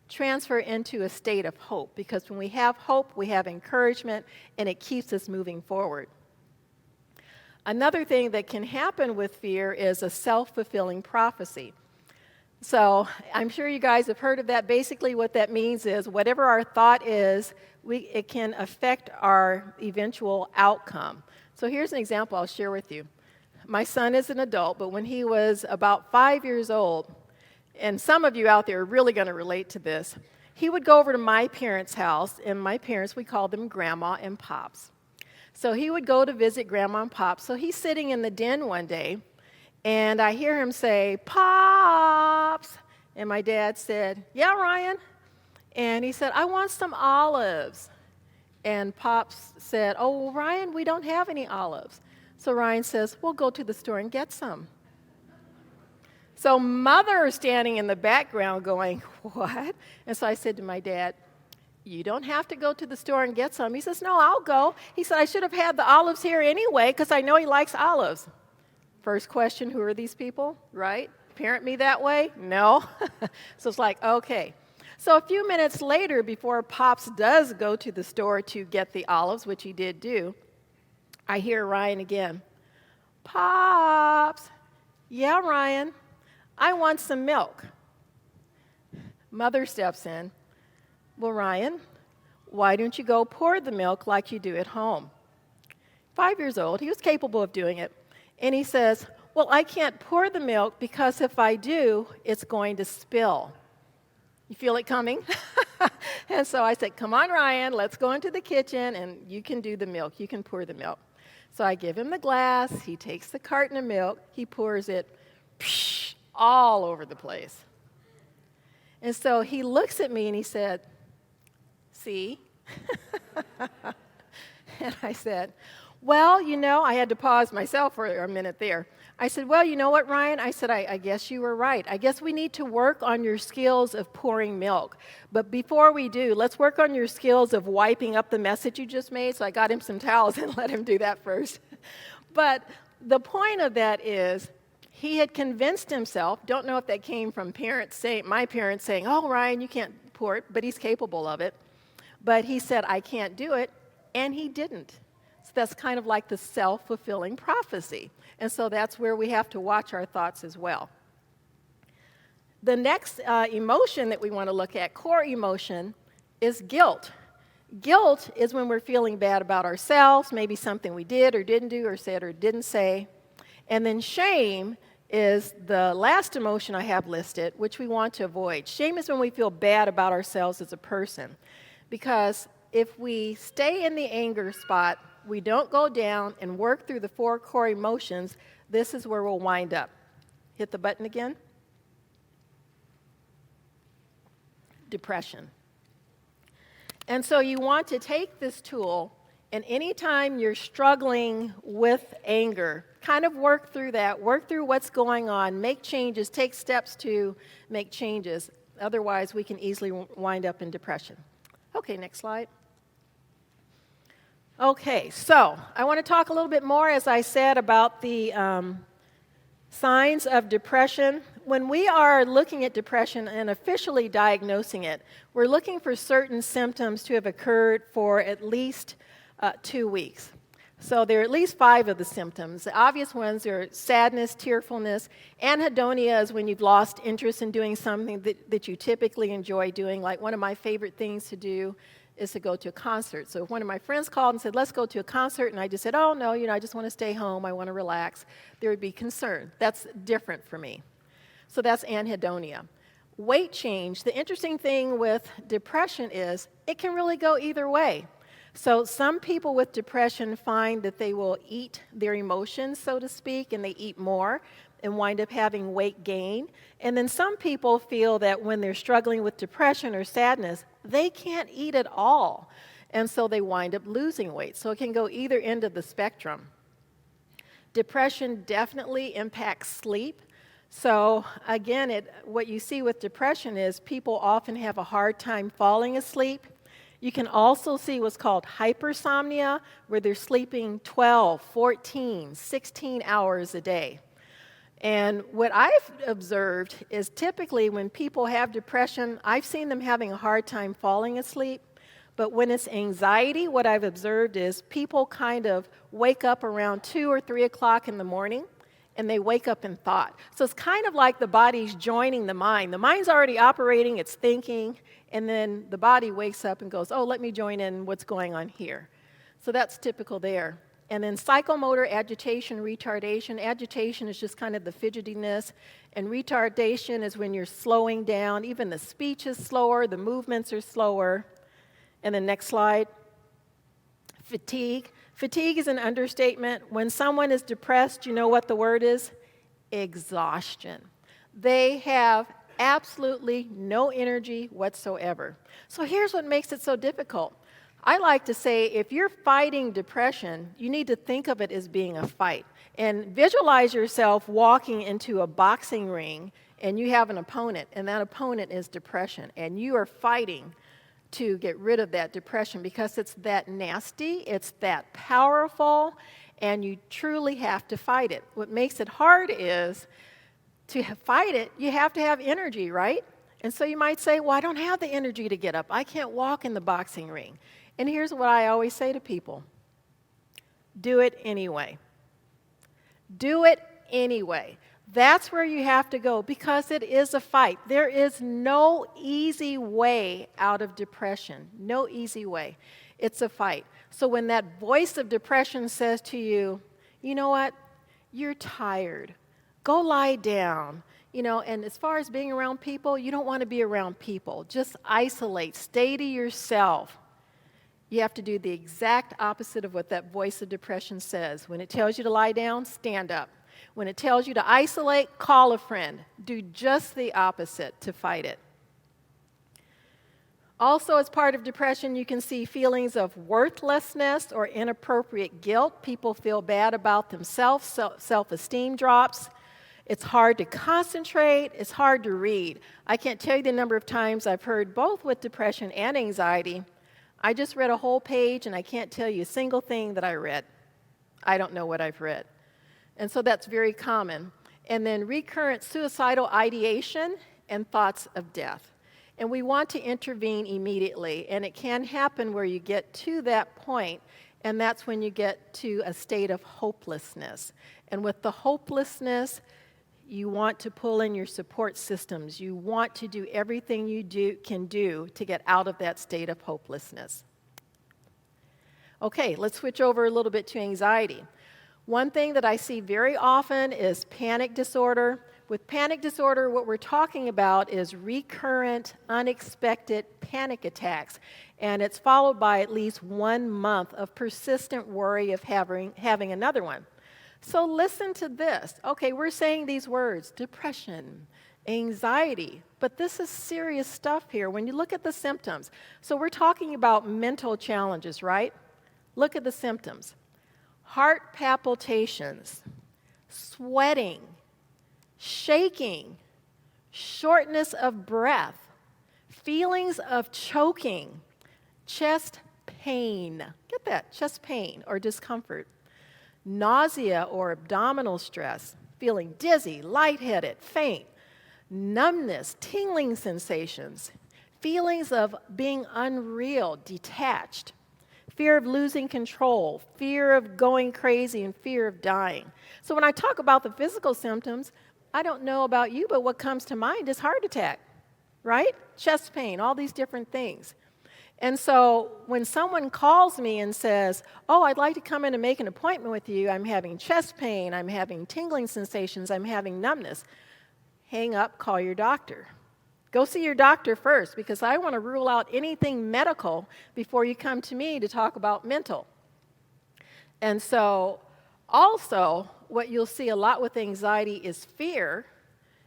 transfer into a state of hope. Because when we have hope, we have encouragement, and it keeps us moving forward. Another thing that can happen with fear is a self-fulfilling prophecy. So I'm sure you guys have heard of that. Basically what that means is whatever our thought is, it can affect our eventual outcome. So here's an example I'll share with you. My son is an adult, but when he was about 5 years old, and some of you out there are really going to relate to this, he would go over to my parents' house, and my parents, we called them Grandma and Pops. So he would go to visit Grandma and Pops. So he's sitting in the den one day, and I hear him say, "Pops!" And my dad said, "Yeah, Ryan?" And he said, "I want some olives." And Pops said, "Oh, well, Ryan, we don't have any olives." So Ryan says, "We'll go to the store and get some." So Mother is standing in the background going, "What?" And so I said to my dad, "You don't have to go to the store and get some." He says, "No, I'll go." He said, "I should have had the olives here anyway because I know he likes olives." First question, who are these people, right? Parent me that way? No. So it's like, okay. So a few minutes later, before Pops does go to the store to get the olives, which he did do, I hear Ryan again. "Pops!" "Yeah, Ryan, I want some milk." Mother steps in. "Well, Ryan, why don't you go pour the milk like you do at home?" 5 years old, he was capable of doing it. And he says, "Well, I can't pour the milk because if I do, it's going to spill." You feel it coming? And so I said, "Come on, Ryan, let's go into the kitchen and you can do the milk. You can pour the milk." So I give him the glass, he takes the carton of milk, he pours it all over the place. And so he looks at me and he said, "See?" And I said, "Well, I had to pause myself for a minute there. I said, well, you know what, Ryan? I said, I guess you were right. I guess we need to work on your skills of pouring milk. But before we do, let's work on your skills of wiping up the mess that you just made." So I got him some towels and let him do that first. But the point of that is he had convinced himself, don't know if that came from my parents saying, "Oh, Ryan, you can't pour it," but he's capable of it. But he said, "I can't do it," and he didn't. So that's kind of like the self-fulfilling prophecy. And so that's where we have to watch our thoughts as well. The next emotion that we want to look at, core emotion, is guilt. Guilt is when we're feeling bad about ourselves, maybe something we did or didn't do or said or didn't say. And then shame is the last emotion I have listed, which we want to avoid. Shame is when we feel bad about ourselves as a person. Because if we stay in the anger spot, we don't go down and work through the 4 core emotions, this is where we'll wind up. Hit the button again. Depression. And so you want to take this tool, and anytime you're struggling with anger, kind of work through that, work through what's going on, make changes, take steps to make changes. Otherwise, we can easily wind up in depression. Okay, next slide. Okay, so I want to talk a little bit more, as I said, about the signs of depression. When we are looking at depression and officially diagnosing it, we're looking for certain symptoms to have occurred for at least 2 weeks. So there are at least 5 of the symptoms. The obvious ones are sadness, tearfulness. Anhedonia is when you've lost interest in doing something that you typically enjoy doing. Like one of my favorite things to do is to go to a concert. So if one of my friends called and said, "Let's go to a concert," and I just said, "Oh, no, I just want to stay home, I want to relax," there would be concern. That's different for me. So that's anhedonia. Weight change. The interesting thing with depression is it can really go either way. So some people with depression find that they will eat their emotions, so to speak, and they eat more and wind up having weight gain. And then some people feel that when they're struggling with depression or sadness, they can't eat at all. And so they wind up losing weight. So it can go either end of the spectrum. Depression definitely impacts sleep. So again, what you see with depression is people often have a hard time falling asleep. You can also see what's called hypersomnia, where they're sleeping 12, 14, 16 hours a day. And what I've observed is typically when people have depression, I've seen them having a hard time falling asleep. But when it's anxiety, what I've observed is people kind of wake up around 2 or 3 o'clock in the morning, and they wake up in thought. So it's kind of like the body's joining the mind. The mind's already operating, it's thinking, and then the body wakes up and goes, "Oh, let me join in what's going on here." So that's typical there. And then psychomotor agitation, retardation. Agitation is just kind of the fidgetiness, and retardation is when you're slowing down. Even the speech is slower, the movements are slower. And then next slide. Fatigue. Fatigue is an understatement. When someone is depressed, you know what the word is? Exhaustion. They have absolutely no energy whatsoever. So here's what makes it so difficult. I like to say if you're fighting depression, you need to think of it as being a fight. And visualize yourself walking into a boxing ring and you have an opponent, and that opponent is depression. And you are fighting to get rid of that depression because it's that nasty, it's that powerful, and you truly have to fight it. What makes it hard is to fight it, you have to have energy, right? And so you might say, "Well, I don't have the energy to get up. I can't walk in the boxing ring." And here's what I always say to people. Do it anyway. Do it anyway. That's where you have to go because it is a fight. There is no easy way out of depression. No easy way. It's a fight. So when that voice of depression says to you, "You know what? You're tired. Go lie down." And as far as being around people, you don't want to be around people. Just isolate. Stay to yourself. You have to do the exact opposite of what that voice of depression says. When it tells you to lie down, stand up. When it tells you to isolate, call a friend. Do just the opposite to fight it. Also, as part of depression, you can see feelings of worthlessness or inappropriate guilt. People feel bad about themselves, self-esteem drops. It's hard to concentrate, it's hard to read. I can't tell you the number of times I've heard, both with depression and anxiety, I just read a whole page and I can't tell you a single thing that I read. I don't know what I've read. And so that's very common. And then recurrent suicidal ideation and thoughts of death. And we want to intervene immediately, and it can happen where you get to that point, and that's when you get to a state of hopelessness. And with the hopelessness, you want to pull in your support systems. You want to do everything you can do to get out of that state of hopelessness. Okay, let's switch over a little bit to anxiety. One thing that I see very often is panic disorder. With panic disorder, what we're talking about is recurrent, unexpected panic attacks, and it's followed by at least 1 month of persistent worry of having another one. So listen to this. Okay, we're saying these words, depression, anxiety, but this is serious stuff here when you look at the symptoms. So we're talking about mental challenges, right? Look at the symptoms. Heart palpitations, sweating, shaking, shortness of breath, feelings of choking, chest pain. Get that, chest pain or discomfort. Nausea or abdominal stress, feeling dizzy, lightheaded, faint, numbness, tingling sensations, feelings of being unreal, detached, fear of losing control, fear of going crazy, and fear of dying. So when I talk about the physical symptoms, I don't know about you, but what comes to mind is heart attack, right? Chest pain, all these different things. And so when someone calls me and says, oh, I'd like to come in and make an appointment with you, I'm having chest pain, I'm having tingling sensations, I'm having numbness, hang up, call your doctor. Go see your doctor first, because I want to rule out anything medical before you come to me to talk about mental. And so also, what you'll see a lot with anxiety is fear,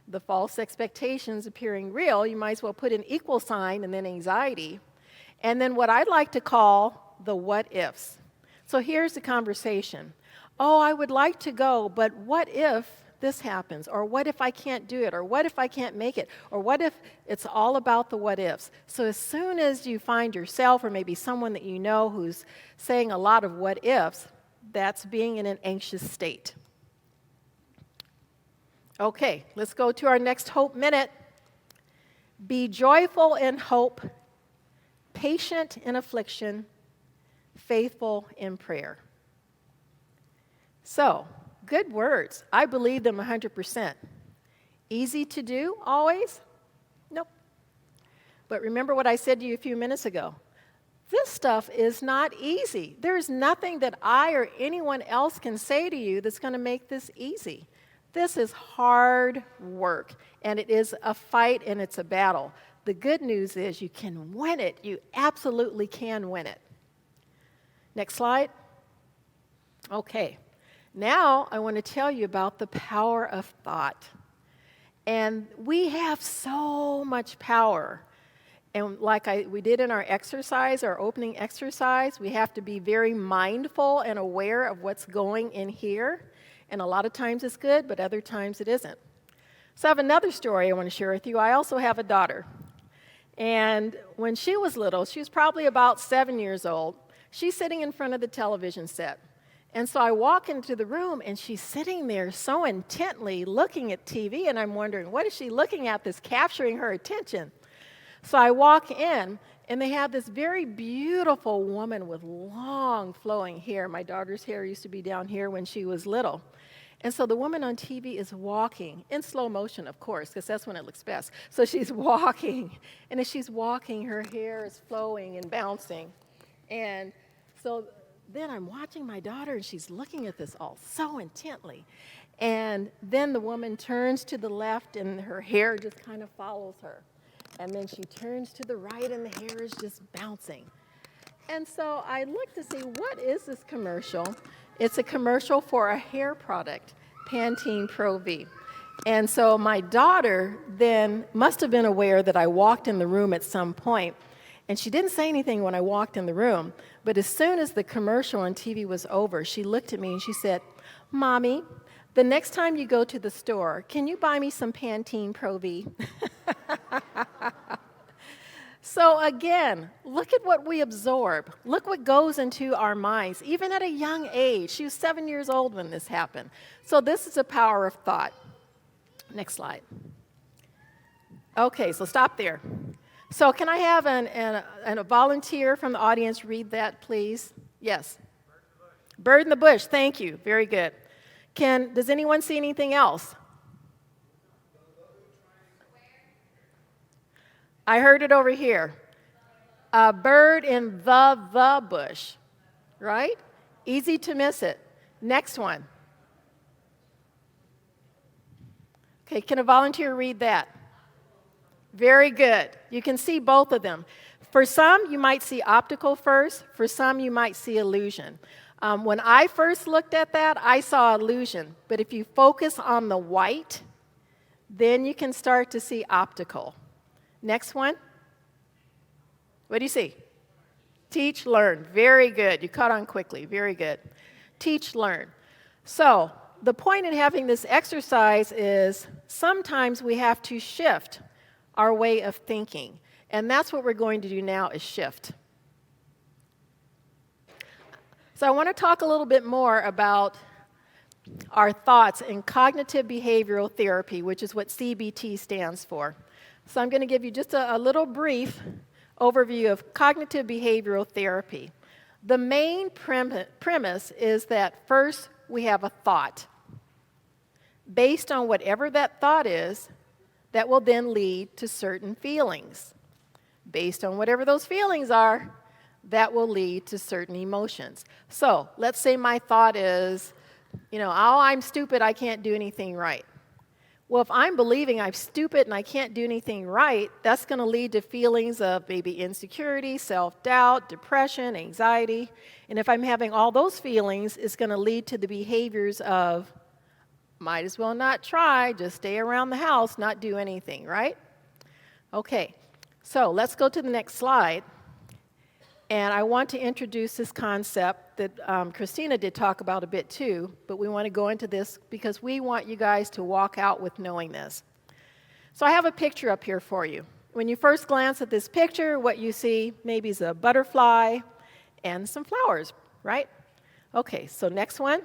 the false expectations appearing real. You might as well put an equal sign and then anxiety. And then what I'd like to call the what ifs. So here's the conversation. Oh, I would like to go, but what if this happens? Or what if I can't do it? Or what if I can't make it? Or what if it's all about the what ifs? So as soon as you find yourself or maybe someone that you know who's saying a lot of what ifs, that's being in an anxious state. Okay, let's go to our next hope minute. Be joyful in hope, patient in affliction, faithful in prayer. So, good words. I believe them 100%. Easy to do always? Nope. But remember what I said to you a few minutes ago. This stuff is not easy. There's nothing that I or anyone else can say to you that's going to make this easy. This is hard work, and it is a fight and it's a battle. The good news is you can win it. You absolutely can win it. Next slide. Okay. Now I want to tell you about the power of thought. And we have so much power. And like we did in our exercise, our opening exercise, we have to be very mindful and aware of what's going in here. And a lot of times it's good, but other times it isn't. So I have another story I want to share with you. I also have a daughter. And when she was little, she was probably about 7 years old, she's sitting in front of the television set. And so I walk into the room, and she's sitting there so intently looking at TV, and I'm wondering, what is she looking at that's capturing her attention? So I walk in, and they have this very beautiful woman with long flowing hair. My daughter's hair used to be down here when she was little. And so the woman on TV is walking, in slow motion, of course, because that's when it looks best. So she's walking, and as she's walking, her hair is flowing and bouncing. And so then I'm watching my daughter, and she's looking at this all so intently. And then the woman turns to the left, and her hair just kind of follows her. And then she turns to the right, and the hair is just bouncing. And so I looked to see, what is this commercial? It's a commercial for a hair product, Pantene Pro V. And so my daughter then must have been aware that I walked in the room at some point, and she didn't say anything when I walked in the room, but as soon as the commercial on TV was over, she looked at me and she said, "Mommy, the next time you go to the store, can you buy me some Pantene Pro V?" So again, look at what we absorb. Look what goes into our minds, even at a young age. She was 7 years old when this happened. So this is the power of thought. Next slide. Okay, so stop there. So can I have a volunteer from the audience read that, please? Yes. Bird in the bush, thank you. Very good. Does anyone see anything else? I heard it over here. A bird in the bush, right? Easy to miss it. Next one. Okay, can a volunteer read that? Very good. You can see both of them. For some, you might see optical first. For some, you might see illusion. When I first looked at that, I saw illusion. But if you focus on the white, then you can start to see optical. Next one. What do you see? Teach, learn. Very good. You caught on quickly. Very good. Teach, learn. So the point in having this exercise is sometimes we have to shift our way of thinking. And that's what we're going to do now, is shift. So I want to talk a little bit more about our thoughts in cognitive behavioral therapy, which is what CBT stands for. So I'm going to give you just a little brief overview of cognitive behavioral therapy. The main premise is that first we have a thought. Based on whatever that thought is, that will then lead to certain feelings. Based on whatever those feelings are, that will lead to certain emotions. So let's say my thought is, oh, I'm stupid, I can't do anything right. Well, if I'm believing I'm stupid and I can't do anything right, that's going to lead to feelings of maybe insecurity, self-doubt, depression, anxiety. And if I'm having all those feelings, it's going to lead to the behaviors of, might as well not try, just stay around the house, not do anything, right? Okay, so let's go to the next slide. And I want to introduce this concept that Christina did talk about a bit too, but we want to go into this because we want you guys to walk out with knowing this. So I have a picture up here for you. When you first glance at this picture, what you see maybe is a butterfly and some flowers, right? Okay, so next one.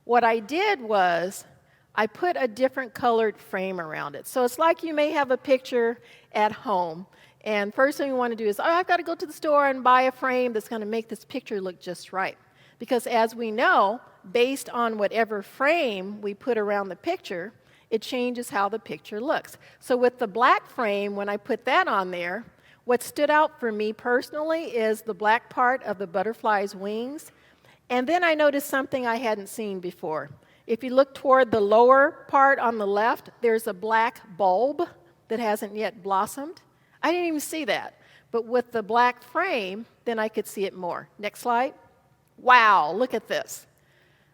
What I did was I put a different colored frame around it. So it's like you may have a picture at home. And first thing you want to do is, I've got to go to the store and buy a frame that's going to make this picture look just right. Because as we know, based on whatever frame we put around the picture, it changes how the picture looks. So with the black frame, when I put that on there, what stood out for me personally is the black part of the butterfly's wings. And then I noticed something I hadn't seen before. If you look toward the lower part on the left, there's a black bulb that hasn't yet blossomed. I didn't even see that. But with the black frame, then I could see it more. Next slide. Wow, look at this.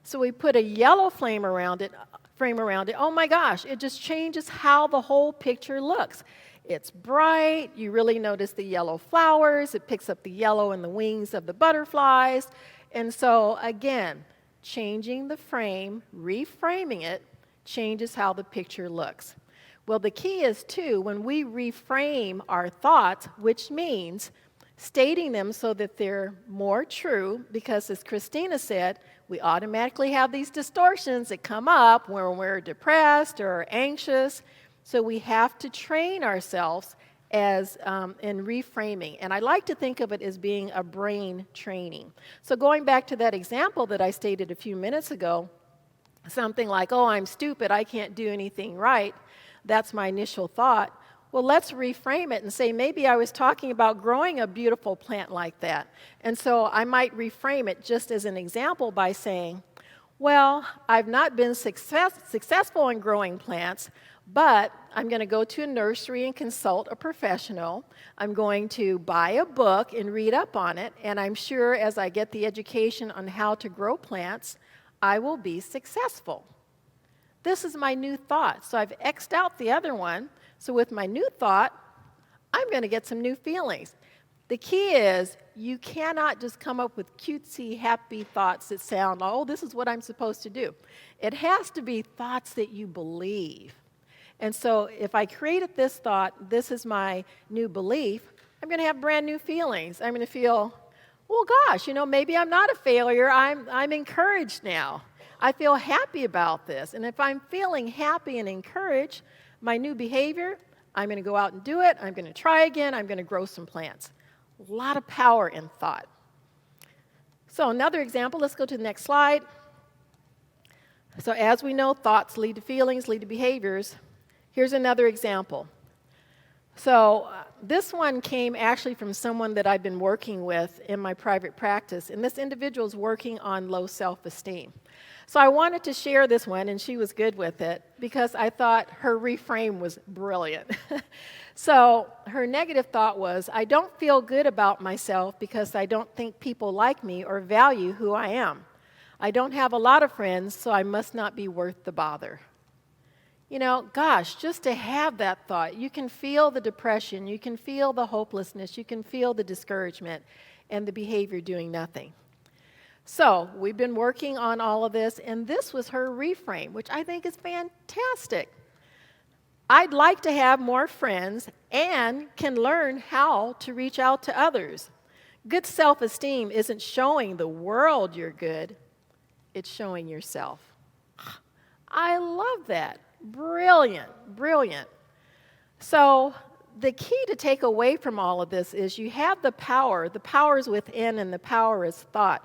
So we put a yellow frame around it. Oh my gosh, it just changes how the whole picture looks. It's bright. You really notice the yellow flowers. It picks up the yellow in the wings of the butterflies. And so again, changing the frame, reframing it, changes how the picture looks. Well, the key is, too, when we reframe our thoughts, which means stating them so that they're more true, because as Christina said, we automatically have these distortions that come up when we're depressed or anxious. So we have to train ourselves as in reframing. And I like to think of it as being a brain training. So going back to that example that I stated a few minutes ago, something like, oh, I'm stupid, I can't do anything right. That's my initial thought. Well, let's reframe it and say maybe I was talking about growing a beautiful plant like that. And so I might reframe it just as an example by saying, well, I've not been successful in growing plants, But I'm going to go to a nursery and consult a professional. I'm going to buy a book and read up on it. And I'm sure as I get the education on how to grow plants, I will be successful. This is my new thought. So I've X'd out the other one. So with my new thought, I'm going to get some new feelings. The key is you cannot just come up with cutesy, happy thoughts that sound, oh, this is what I'm supposed to do. It has to be thoughts that you believe. And so if I created this thought, this is my new belief, I'm going to have brand new feelings. I'm going to feel, well, gosh, maybe I'm not a failure. I'm encouraged now. I feel happy about this. And if I'm feeling happy and encouraged, my new behavior, I'm going to go out and do it. I'm going to try again. I'm going to grow some plants. A lot of power in thought. So another example, let's go to the next slide. So as we know, thoughts lead to feelings, lead to behaviors. Here's another example. So this one came actually from someone that I've been working with in my private practice, and this individual is working on low self-esteem. So I wanted to share this one, and she was good with it because I thought her reframe was brilliant. So her negative thought was, I don't feel good about myself because I don't think people like me or value who I am. I don't have a lot of friends, so I must not be worth the bother. Gosh, just to have that thought, you can feel the depression, you can feel the hopelessness, you can feel the discouragement and the behavior doing nothing. So we've been working on all of this, and this was her reframe, which I think is fantastic. I'd like to have more friends and can learn how to reach out to others. Good self-esteem isn't showing the world you're good, it's showing yourself. I love that. Brilliant, brilliant. So the key to take away from all of this is you have the power. The power is within and the power is thought.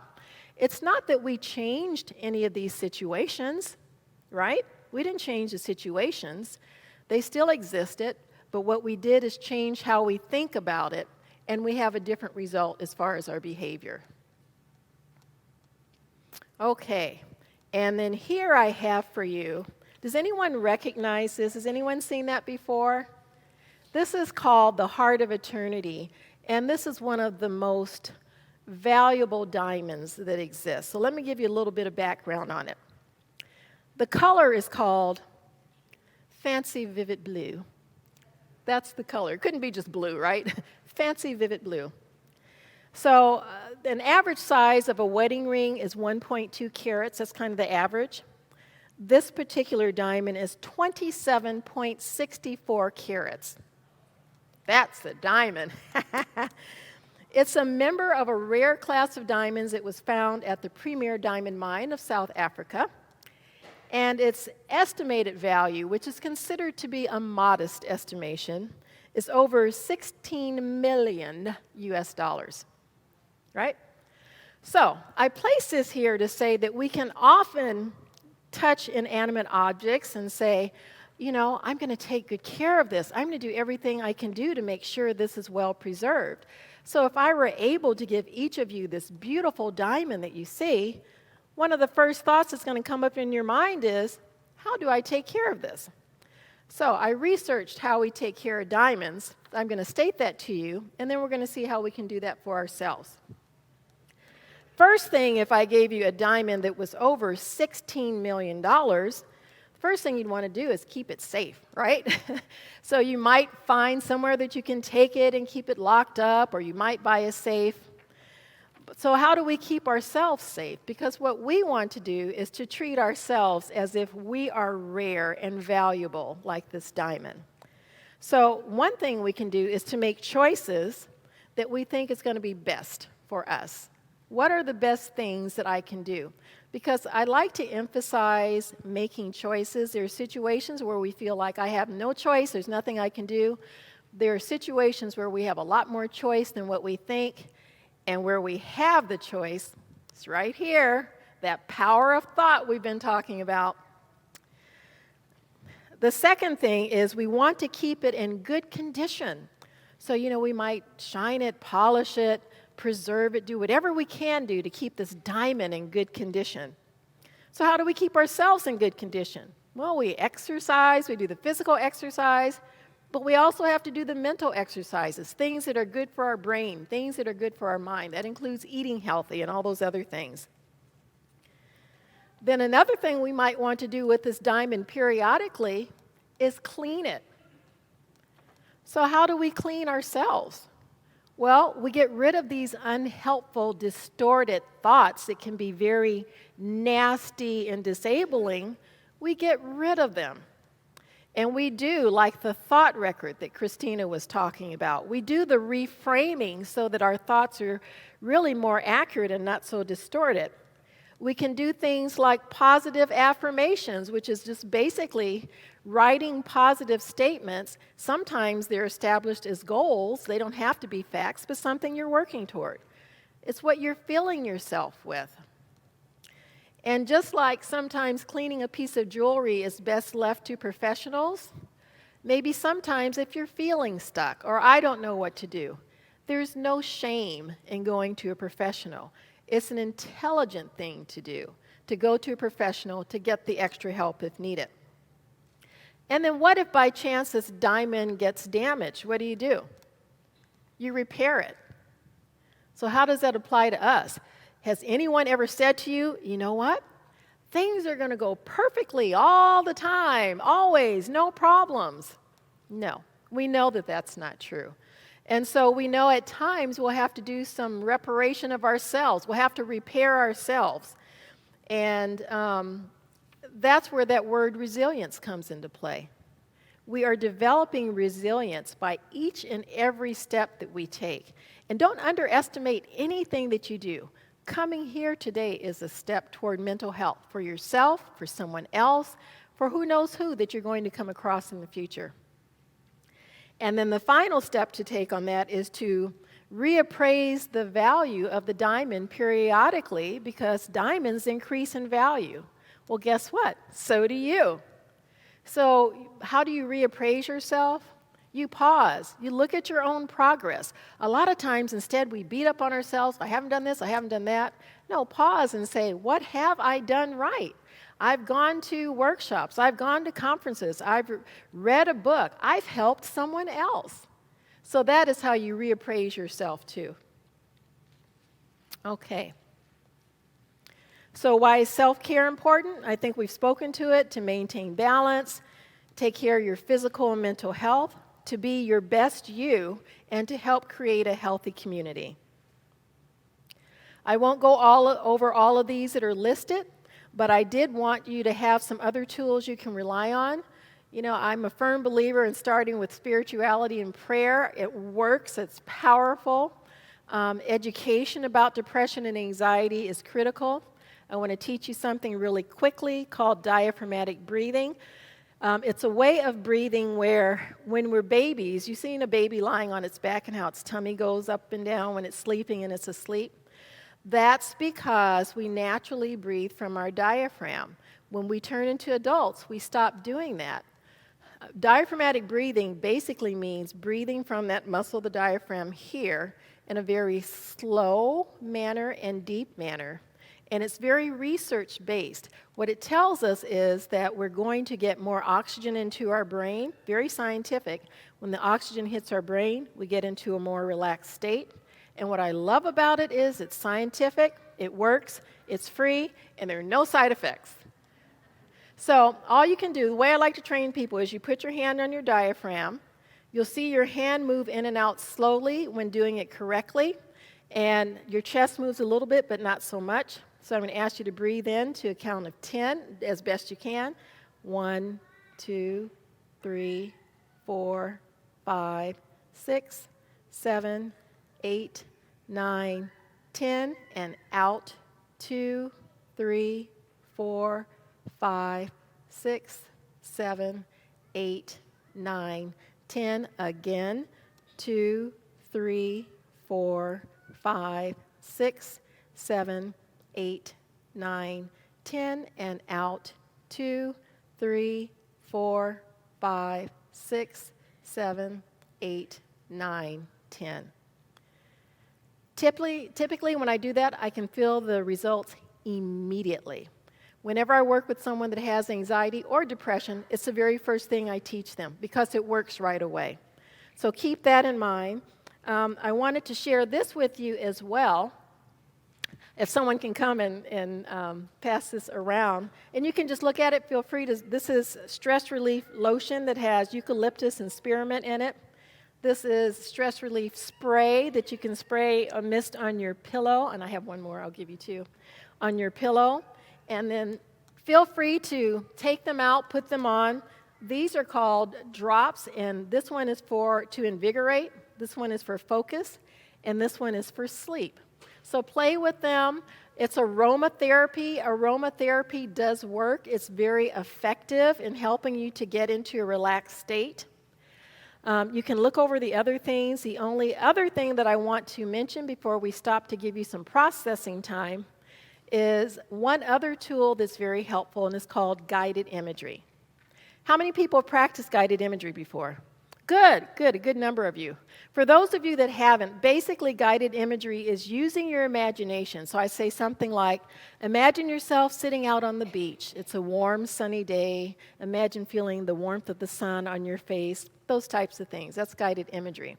It's not that we changed any of these situations, right? We didn't change the situations. They still existed, but what we did is change how we think about it, and we have a different result as far as our behavior. Okay, and then here I have for you, does anyone recognize this? Has anyone seen that before? This is called the Heart of Eternity, and this is one of the most valuable diamonds that exist. So let me give you a little bit of background on it. The color is called Fancy Vivid Blue. That's the color. It couldn't be just blue, right? Fancy Vivid Blue. So an average size of a wedding ring is 1.2 carats. That's kind of the average. This particular diamond is 27.64 carats. That's the diamond. It's a member of a rare class of diamonds that was found at the Premier Diamond Mine of South Africa. And its estimated value, which is considered to be a modest estimation, is over 16 million US dollars, right? So I place this here to say that we can often touch inanimate objects and say, I'm going to take good care of this. I'm going to do everything I can do to make sure this is well preserved. So if I were able to give each of you this beautiful diamond that you see, one of the first thoughts that's going to come up in your mind is, how do I take care of this? So I researched how we take care of diamonds. I'm going to state that to you, and then we're going to see how we can do that for ourselves. First thing, if I gave you a diamond that was over $16 million, first thing you'd want to do is keep it safe, right? So you might find somewhere that you can take it and keep it locked up, or you might buy a safe. So how do we keep ourselves safe? Because what we want to do is to treat ourselves as if we are rare and valuable, like this diamond. So one thing we can do is to make choices that we think is going to be best for us. What are the best things that I can do? Because I like to emphasize making choices. There are situations where we feel like I have no choice, there's nothing I can do. There are situations where we have a lot more choice than what we think. And where we have the choice, it's right here, that power of thought we've been talking about. The second thing is we want to keep it in good condition. So, we might shine it, polish it, preserve it, do whatever we can do to keep this diamond in good condition. So how do we keep ourselves in good condition? Well, we exercise, we do the physical exercise, but we also have to do the mental exercises, things that are good for our brain, things that are good for our mind. That includes eating healthy and all those other things. Then another thing we might want to do with this diamond periodically is clean it. So how do we clean ourselves? Well, we get rid of these unhelpful, distorted thoughts that can be very nasty and disabling. We get rid of them. And we do, like the thought record that Christina was talking about, we do the reframing so that our thoughts are really more accurate and not so distorted. We can do things like positive affirmations, which is just basically writing positive statements. Sometimes they're established as goals. They don't have to be facts, but something you're working toward. It's what you're filling yourself with. And just like sometimes cleaning a piece of jewelry is best left to professionals, maybe sometimes if you're feeling stuck or I don't know what to do, there's no shame in going to a professional. It's an intelligent thing to do, to go to a professional to get the extra help if needed. And then what if by chance this diamond gets damaged? What do? You repair it. So how does that apply to us? Has anyone ever said to you, you know what? Things are going to go perfectly all the time, always, no problems. No, we know that that's not true. And so we know at times we'll have to do some reparation of ourselves. We'll have to repair ourselves. And that's where that word resilience comes into play. We are developing resilience by each and every step that we take. And don't underestimate anything that you do. Coming here today is a step toward mental health for yourself, for someone else, for who knows who that you're going to come across in the future. And then the final step to take on that is to reappraise the value of the diamond periodically, because diamonds increase in value. Well, guess what? So do you. So how do you reappraise yourself? You pause. You look at your own progress. A lot of times, instead, we beat up on ourselves. I haven't done this. I haven't done that. No, pause and say, what have I done right? I've gone to workshops. I've gone to conferences. I've read a book. I've helped someone else. So that is how you reappraise yourself, too. Okay. So why is self-care important? I think we've spoken to it: to maintain balance, take care of your physical and mental health, to be your best you, and to help create a healthy community. I won't go over all of these that are listed, but I did want you to have some other tools you can rely on. You know, I'm a firm believer in starting with spirituality and prayer. It works. It's powerful. Education about depression and anxiety is critical. I want to teach you something really quickly called diaphragmatic breathing. It's a way of breathing where when we're babies, you've seen a baby lying on its back and how its tummy goes up and down when it's sleeping and it's asleep. That's because we naturally breathe from our diaphragm. When we turn into adults, we stop doing that. Diaphragmatic breathing basically means breathing from that muscle, the diaphragm here, in a very slow manner and deep manner. And it's very research-based. What it tells us is that we're going to get more oxygen into our brain, very scientific. When the oxygen hits our brain, we get into a more relaxed state. And what I love about it is it's scientific, it works, it's free, and there are no side effects. So all you can do, the way I like to train people, is you put your hand on your diaphragm. You'll see your hand move in and out slowly when doing it correctly. And your chest moves a little bit, but not so much. So I'm going to ask you to breathe in to a count of 10 as best you can. 1, 2, 3, 4, 5, 6, 7, 8, 9, 10, and out. 2, 3, 4, 5, 6, 7, 8, 9, 10. Again. 2, 3, 4, 5, 6, 7, 8, 9, 10, and out. 2, 3, 4, 5, 6, 7, 8, 9, 10. Typically, when I do that, I can feel the results immediately. Whenever I work with someone that has anxiety or depression, it's the very first thing I teach them because it works right away. So keep that in mind. I wanted to share this with you as well. If someone can come and pass this around, and you can just look at it, feel free to. This is stress relief lotion that has eucalyptus and spearmint in it. This is stress relief spray that you can spray a mist on your pillow, and I have one more I'll give you too, on your pillow. And then feel free to take them out, put them on. These are called drops, and this one is to invigorate, this one is for focus, and this one is for sleep. So play with them. It's aromatherapy. Aromatherapy does work. It's very effective in helping you to get into a relaxed state. You can look over the other things. The only other thing that I want to mention before we stop to give you some processing time is one other tool that's very helpful, and it's called guided imagery. How many people have practiced guided imagery before? Good, a good number of you. For those of you that haven't, basically guided imagery is using your imagination. So I say something like, imagine yourself sitting out on the beach. It's a warm, sunny day. Imagine feeling the warmth of the sun on your face, those types of things. That's guided imagery.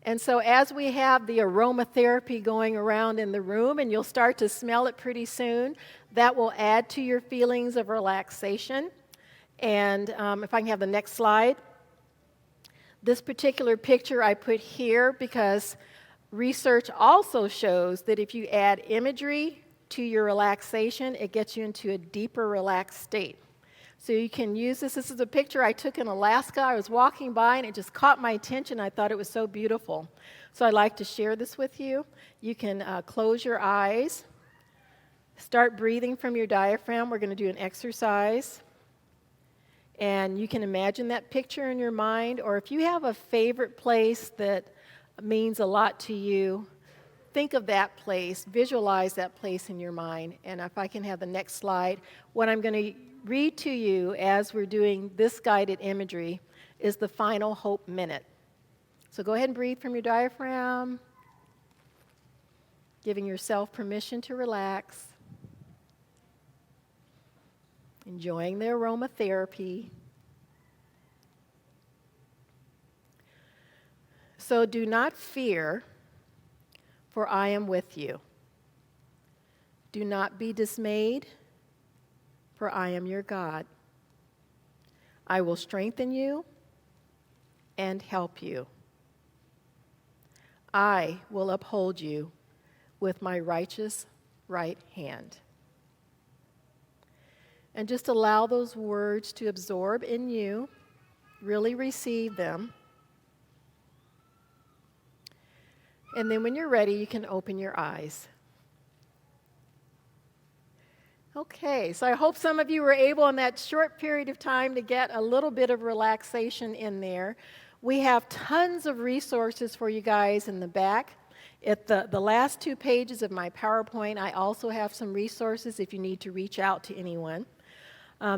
And so as we have the aromatherapy going around in the room, and you'll start to smell it pretty soon, that will add to your feelings of relaxation. And if I can have the next slide. This particular picture I put here because research also shows that if you add imagery to your relaxation, it gets you into a deeper relaxed state. So you can use this. This is a picture I took in Alaska. I was walking by and it just caught my attention. I thought it was so beautiful. So I'd like to share this with you. You can close your eyes. Start breathing from your diaphragm. We're going to do an exercise. And you can imagine that picture in your mind, or if you have a favorite place that means a lot to you, think of that place, visualize that place in your mind. And if I can have the next slide, what I'm going to read to you as we're doing this guided imagery is the final hope minute. So go ahead and breathe from your diaphragm, giving yourself permission to relax. Enjoying the aromatherapy. So do not fear, for I am with you. Do not be dismayed, for I am your God. I will strengthen you and help you. I will uphold you with my righteous right hand. And just allow those words to absorb in you. Really receive them. And then when you're ready, you can open your eyes. Okay, so I hope some of you were able in that short period of time to get a little bit of relaxation in there. We have tons of resources for you guys in the back. At the last 2 pages of my PowerPoint, I also have some resources if you need to reach out to anyone.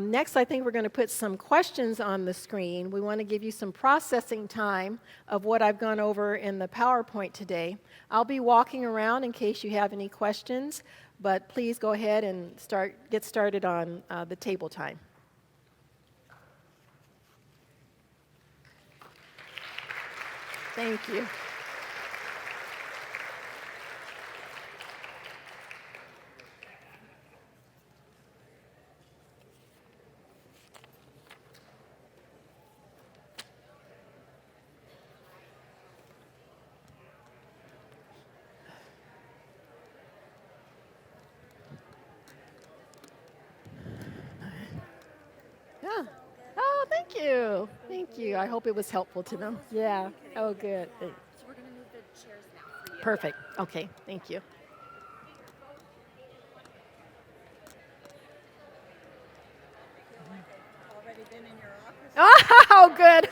Next, I think we're going to put some questions on the screen. We want to give you some processing time of what I've gone over in the PowerPoint today. I'll be walking around in case you have any questions, but please go ahead and get started on the table time. Thank you. Yeah. Oh, thank you. Thank you. I hope it was helpful to them. Yeah. Oh, good. So we're going to move the chairs now for you. Perfect. Okay. Thank you. Already been in your office? Oh, good.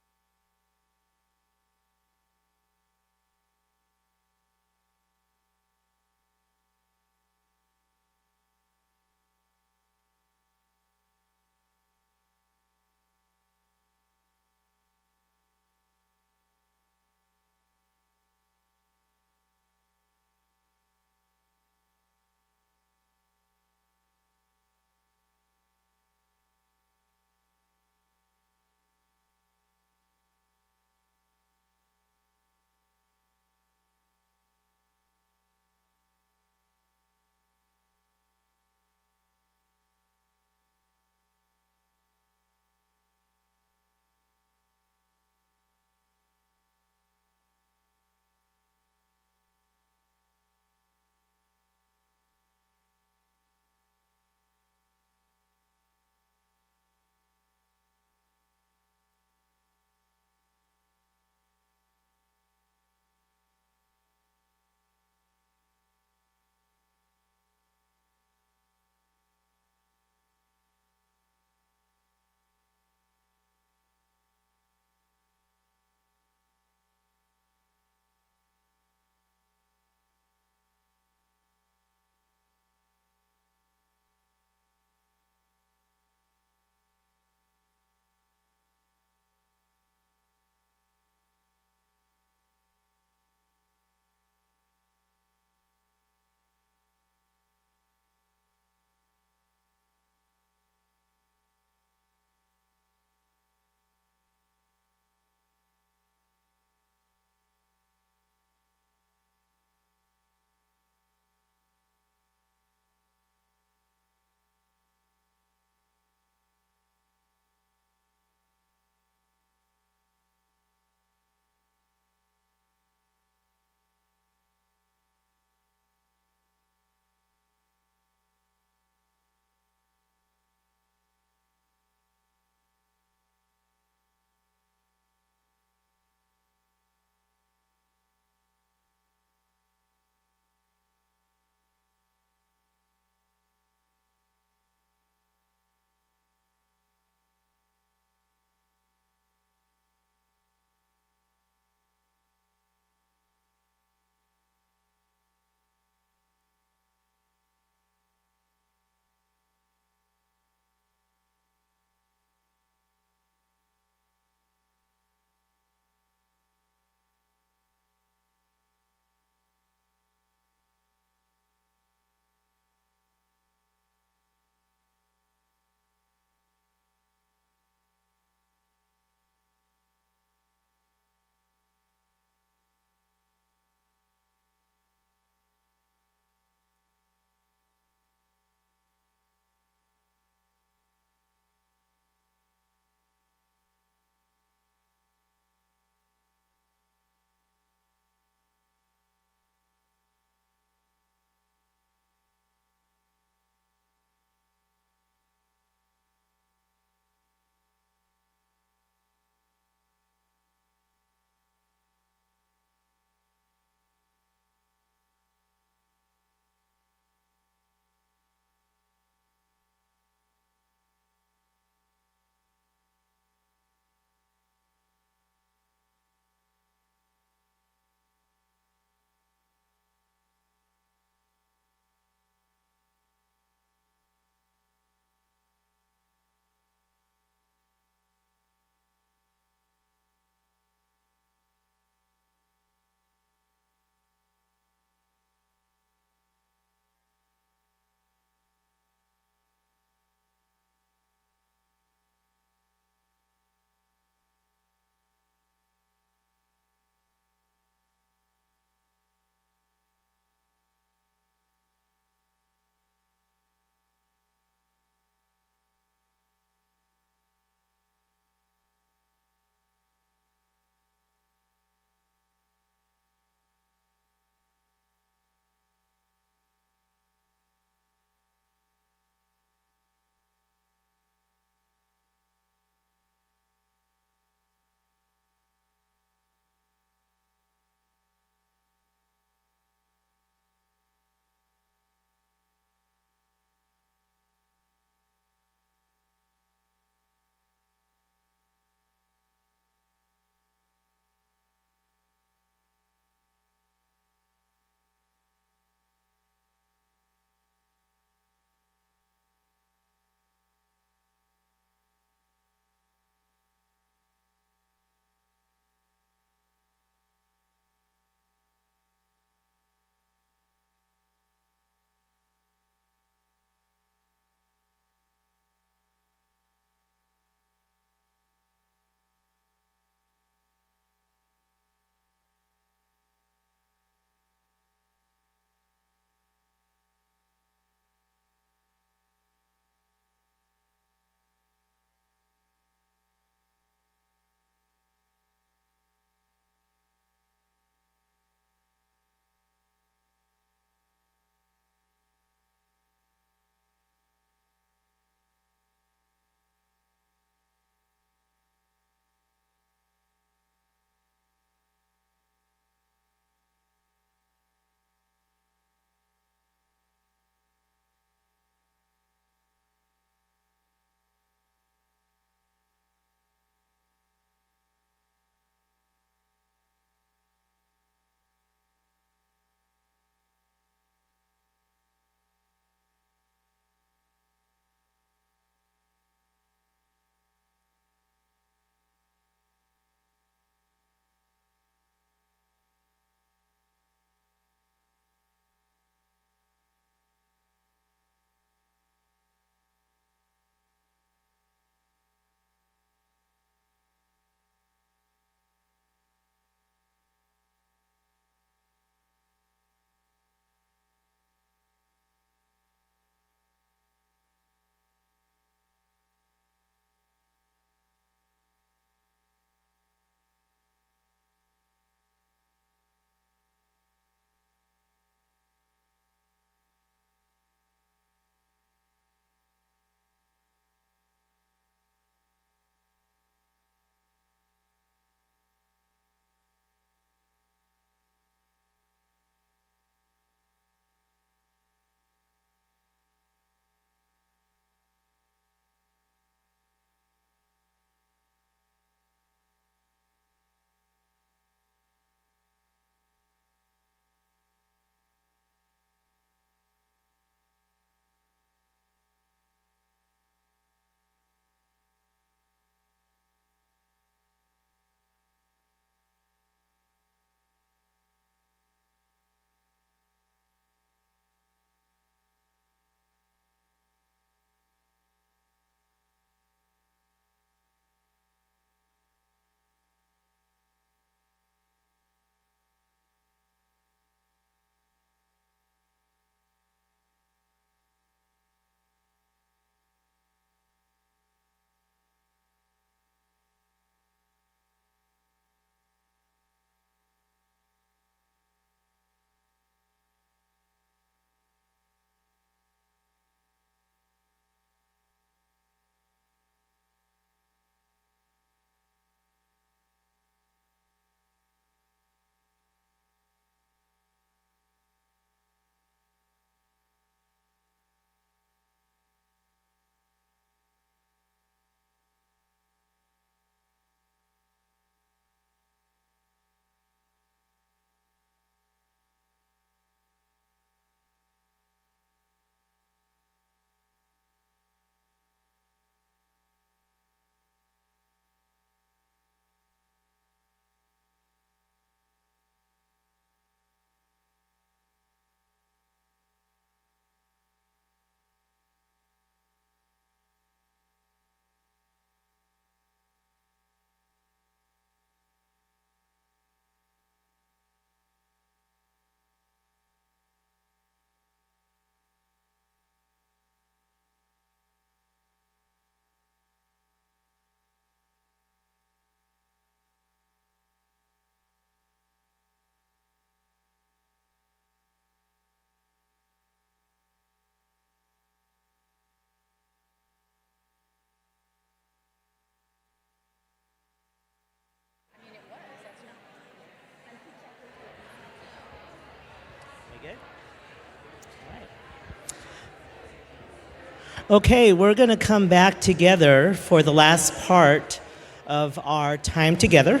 Okay, we're going to come back together for the last part of our time together.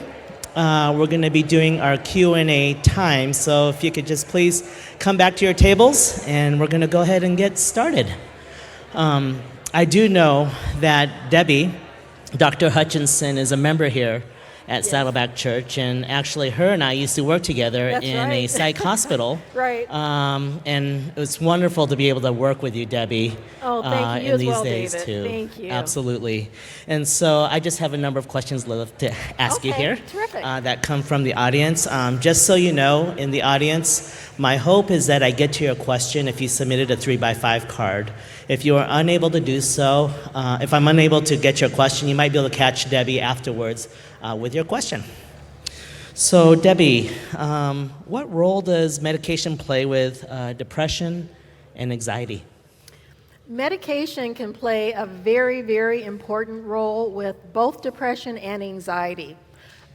We're going to be doing our Q&A time, so if you could just please come back to your tables, and we're going to go ahead and get started. I do know that Debbie, Dr. Hutchinson, is a member here at Saddleback Church, and actually her and I used to work together That's in a right. psych hospital. Right. And it was wonderful to be able to work with you, Debbie. Oh, thank you in as these well, days David. too. Thank you. Absolutely. And so I just have a number of questions left to ask you Okay, here. terrific. That come from the audience. Just so you know, in the audience, my hope is that I get to your question if you submitted a 3x5 card. If you are unable to do so, if I'm unable to get your question, you might be able to catch Debbie afterwards with your question. So Debbie, what role does medication play with depression and anxiety? Medication can play a very, very important role with both depression and anxiety.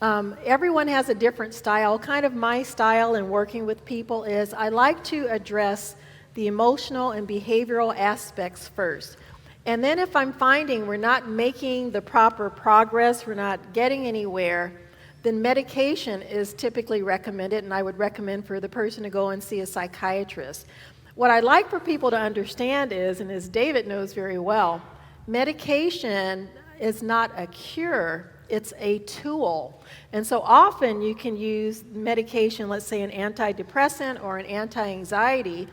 Everyone has a different style. Kind of my style in working with people is I like to address the emotional and behavioral aspects first. And then if I'm finding we're not making the proper progress, we're not getting anywhere, then medication is typically recommended, and I would recommend for the person to go and see a psychiatrist. What I'd like for people to understand is, and as David knows very well, medication is not a cure, it's a tool. And so often you can use medication, let's say an antidepressant or an anti-anxiety,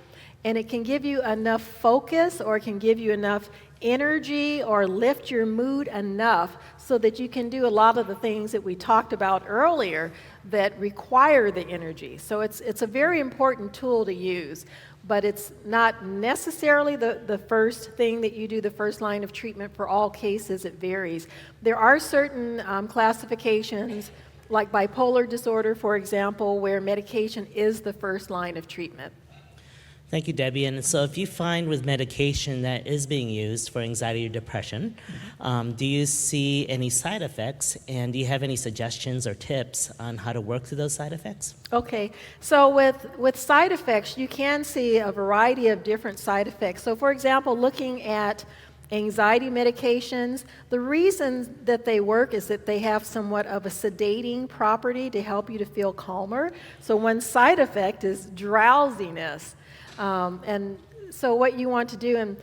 and it can give you enough focus or it can give you enough energy or lift your mood enough so that you can do a lot of the things that we talked about earlier that require the energy. So it's a very important tool to use, but it's not necessarily the first thing that you do, the first line of treatment for all cases. It varies. There are certain classifications, like bipolar disorder, for example, where medication is the first line of treatment. Thank you, Debbie. And so if you find with medication that is being used for anxiety or depression, do you see any side effects? And do you have any suggestions or tips on how to work through those side effects? Okay, so with side effects, you can see a variety of different side effects. So for example, looking at anxiety medications, the reason that they work is that they have somewhat of a sedating property to help you to feel calmer. So one side effect is drowsiness. And so what you want to do, and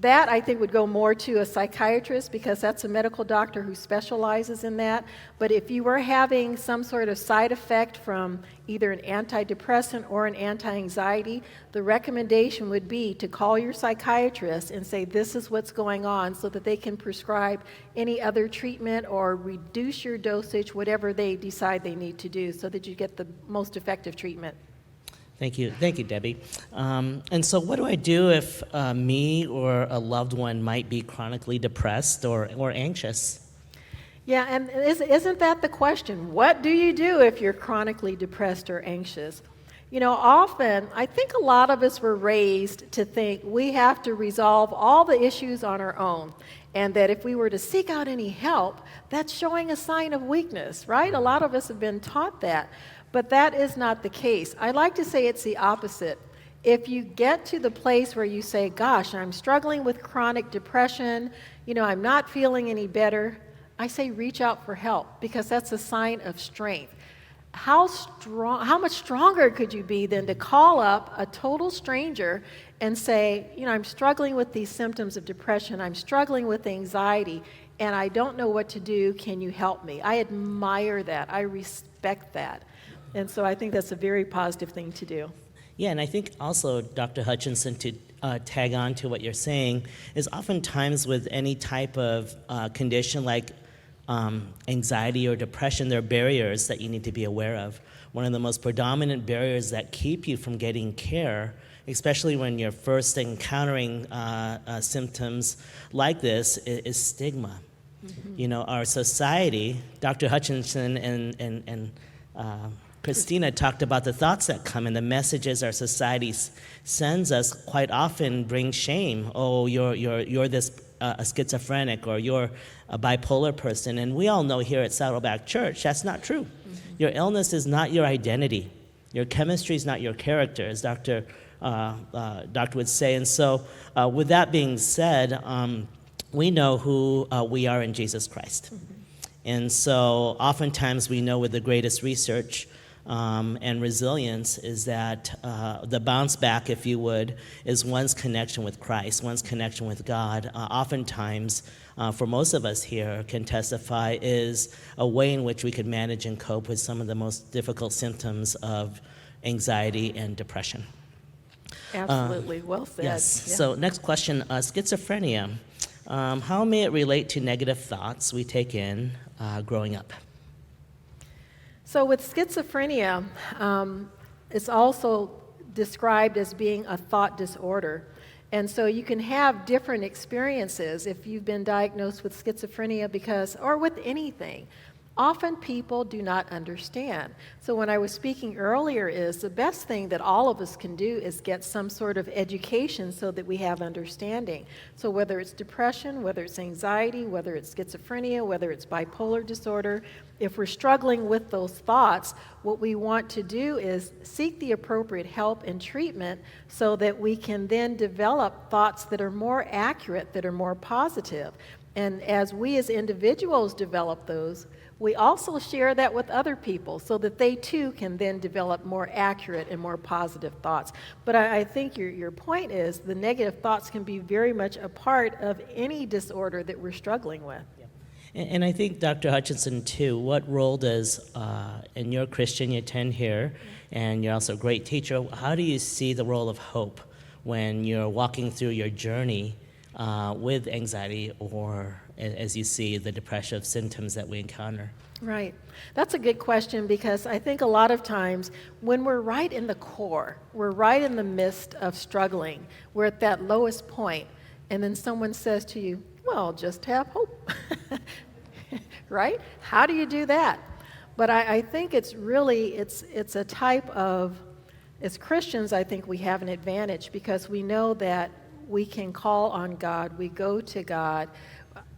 that I think would go more to a psychiatrist because that's a medical doctor who specializes in that. But if you were having some sort of side effect from either an antidepressant or an anti-anxiety, the recommendation would be to call your psychiatrist and say this is what's going on so that they can prescribe any other treatment or reduce your dosage, whatever they decide they need to do so that you get the most effective treatment. Thank you, Debbie. And so what do I do if me or a loved one might be chronically depressed or anxious? Yeah, and isn't that the question? What do you do if you're chronically depressed or anxious? You know, often, I think a lot of us were raised to think we have to resolve all the issues on our own, and that if we were to seek out any help, that's showing a sign of weakness, right? A lot of us have been taught that. But that is not the case. I like to say it's the opposite. If you get to the place where you say, gosh, I'm struggling with chronic depression, you know, I'm not feeling any better, I say reach out for help because that's a sign of strength. How much stronger could you be than to call up a total stranger and say, you know, I'm struggling with these symptoms of depression, I'm struggling with anxiety, and I don't know what to do, can you help me? I admire that, I respect that. And so I think that's a very positive thing to do. Yeah, and I think also, Dr. Hutchinson, to tag on to what you're saying, is oftentimes with any type of condition like anxiety or depression, there are barriers that you need to be aware of. One of the most predominant barriers that keep you from getting care, especially when you're first encountering symptoms like this, is stigma. Mm-hmm. You know, our society, Dr. Hutchinson and Christina talked about the thoughts that come and the messages our society sends us quite often bring shame. Oh, you're this a schizophrenic, or you're a bipolar person. And we all know here at Saddleback Church that's not true. Mm-hmm. Your illness is not your identity. Your chemistry is not your character. As Dr. doctor would say. And so with that being said, we know who we are in Jesus Christ. And so oftentimes we know with the greatest research and resilience is that the bounce back, if you would, is one's connection with Christ, one's connection with God. Oftentimes, for most of us here, can testify is a way in which we could manage and cope with some of the most difficult symptoms of anxiety and depression. Absolutely, well said. Yes. Yeah. So next question, schizophrenia. How may it relate to negative thoughts we take in growing up? So with schizophrenia, it's also described as being a thought disorder. And so you can have different experiences if you've been diagnosed with schizophrenia or with anything. Often people do not understand. So when I was speaking earlier is the best thing that all of us can do is get some sort of education so that we have understanding. So whether it's depression, whether it's anxiety, whether it's schizophrenia, whether it's bipolar disorder, if we're struggling with those thoughts, what we want to do is seek the appropriate help and treatment so that we can then develop thoughts that are more accurate, that are more positive. And as we as individuals develop those, we also share that with other people so that they too can then develop more accurate and more positive thoughts. But I think your point is the negative thoughts can be very much a part of any disorder that we're struggling with. And I think, Dr. Hutchinson, too, what role does, and you're a Christian, you attend here, and you're also a great teacher, how do you see the role of hope when you're walking through your journey with anxiety or as you see the depressive symptoms that we encounter? Right. That's a good question because I think a lot of times when we're right in the core, we're right in the midst of struggling, we're at that lowest point, and then someone says to you, well, just have hope. Right? How do you do that? But I think it's really, it's a type of, as Christians, I think we have an advantage because we know that we can call on God, we go to God,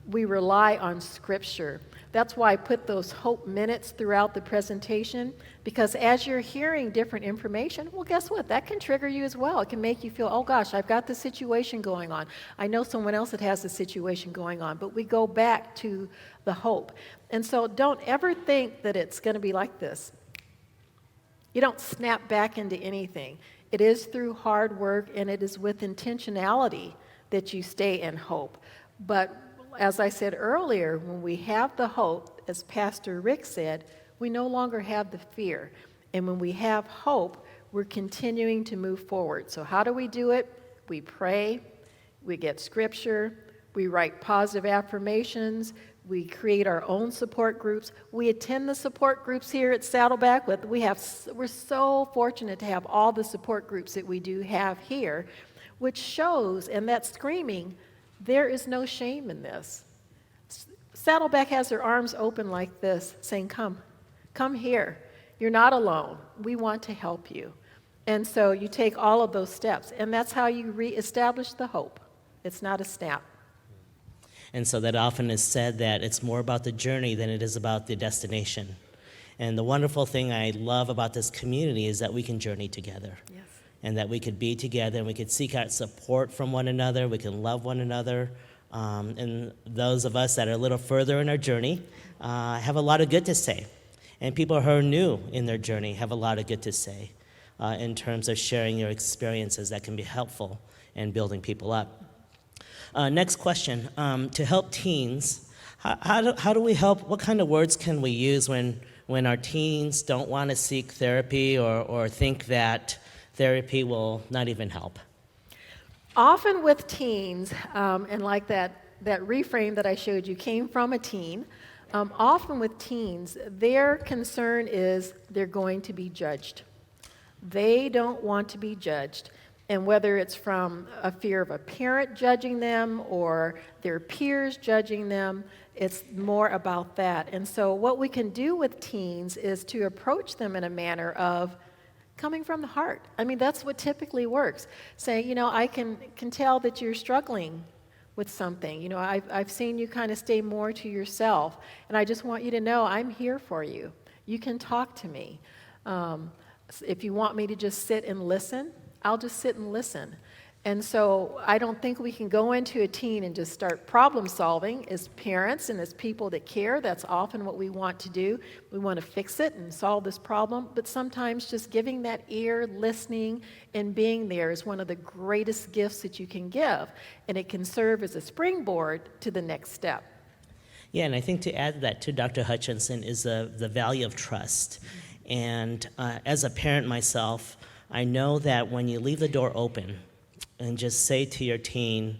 we rely on Scripture. That's why I put those hope minutes throughout the presentation, because as you're hearing different information, well, guess what? That can trigger you as well. It can make you feel, oh gosh, I've got this situation going on. I know someone else that has a situation going on, but we go back to the hope. And so don't ever think that it's going to be like this. You don't snap back into anything. It is through hard work and it is with intentionality that you stay in hope. But as I said earlier, when we have the hope, as Pastor Rick said, we no longer have the fear. And when we have hope, we're continuing to move forward. So how do we do it? We pray, we get scripture, we write positive affirmations, we create our own support groups. We attend the support groups here at Saddleback. We're so fortunate to have all the support groups that we do have here, which shows, and that's screaming, there is no shame in this. Saddleback has their arms open like this, saying, come here. You're not alone. We want to help you. And so you take all of those steps, and that's how you reestablish the hope. It's not a snap. And so that often is said that it's more about the journey than it is about the destination. And the wonderful thing I love about this community is that we can journey together. Yes. And that we could be together and we could seek out support from one another, we can love one another. And those of us that are a little further in our journey have a lot of good to say. And people who are new in their journey have a lot of good to say in terms of sharing your experiences that can be helpful in building people up. Next question, to help teens, how do we help, what kind of words can we use when our teens don't want to seek therapy or think that therapy will not even help? Often with teens, and like that reframe that I showed you came from a teen, often with teens, their concern is they're going to be judged. They don't want to be judged. And whether it's from a fear of a parent judging them or their peers judging them, it's more about that. And so what we can do with teens is to approach them in a manner of coming from the heart. I mean, that's what typically works. Saying, I can tell that you're struggling with something. I've seen you kind of stay more to yourself, and I just want you to know I'm here for you. You can talk to me. If you want me to just sit and listen, I'll just sit and listen. And so I don't think we can go into a teen and just start problem solving. As parents and as people that care, that's often what we want to do. We want to fix it and solve this problem, but sometimes just giving that ear, listening, and being there is one of the greatest gifts that you can give, and it can serve as a springboard to the next step. Yeah, and I think to add that to Dr. Hutchinson is the value of trust. And as a parent myself, I know that when you leave the door open and just say to your teen,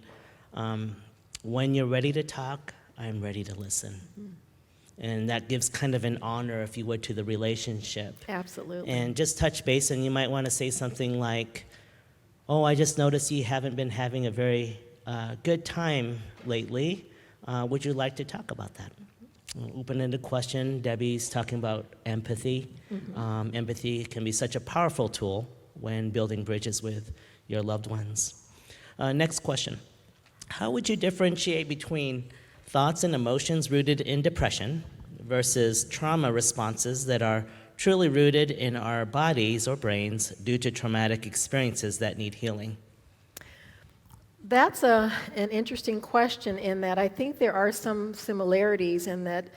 when you're ready to talk, I'm ready to listen. And that gives kind of an honor, if you would, to the relationship. Absolutely. And just touch base, and you might want to say something like, oh, I just noticed you haven't been having a very good time lately. Would you like to talk about that? Open-ended question. Debbie's talking about empathy. Empathy can be such a powerful tool when building bridges with your loved ones. Next question. How would you differentiate between thoughts and emotions rooted in depression versus trauma responses that are truly rooted in our bodies or brains due to traumatic experiences that need healing? That's an interesting question in that I think there are some similarities in that,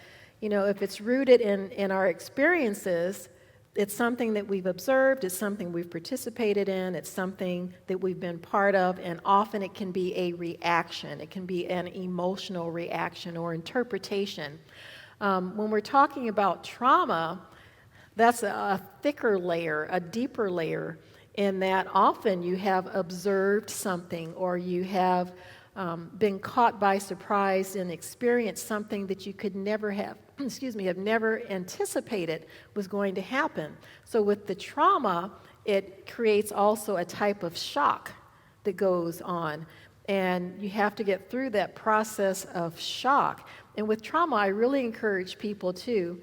if it's rooted in our experiences, it's something that we've observed, it's something we've participated in, it's something that we've been part of, and often it can be a reaction. It can be an emotional reaction or interpretation. When we're talking about trauma, that's a thicker layer, a deeper layer, in that often you have observed something or you have been caught by surprise and experienced something that you could never have never anticipated was going to happen. So with the trauma, it creates also a type of shock that goes on. And you have to get through that process of shock. And with trauma, I really encourage people to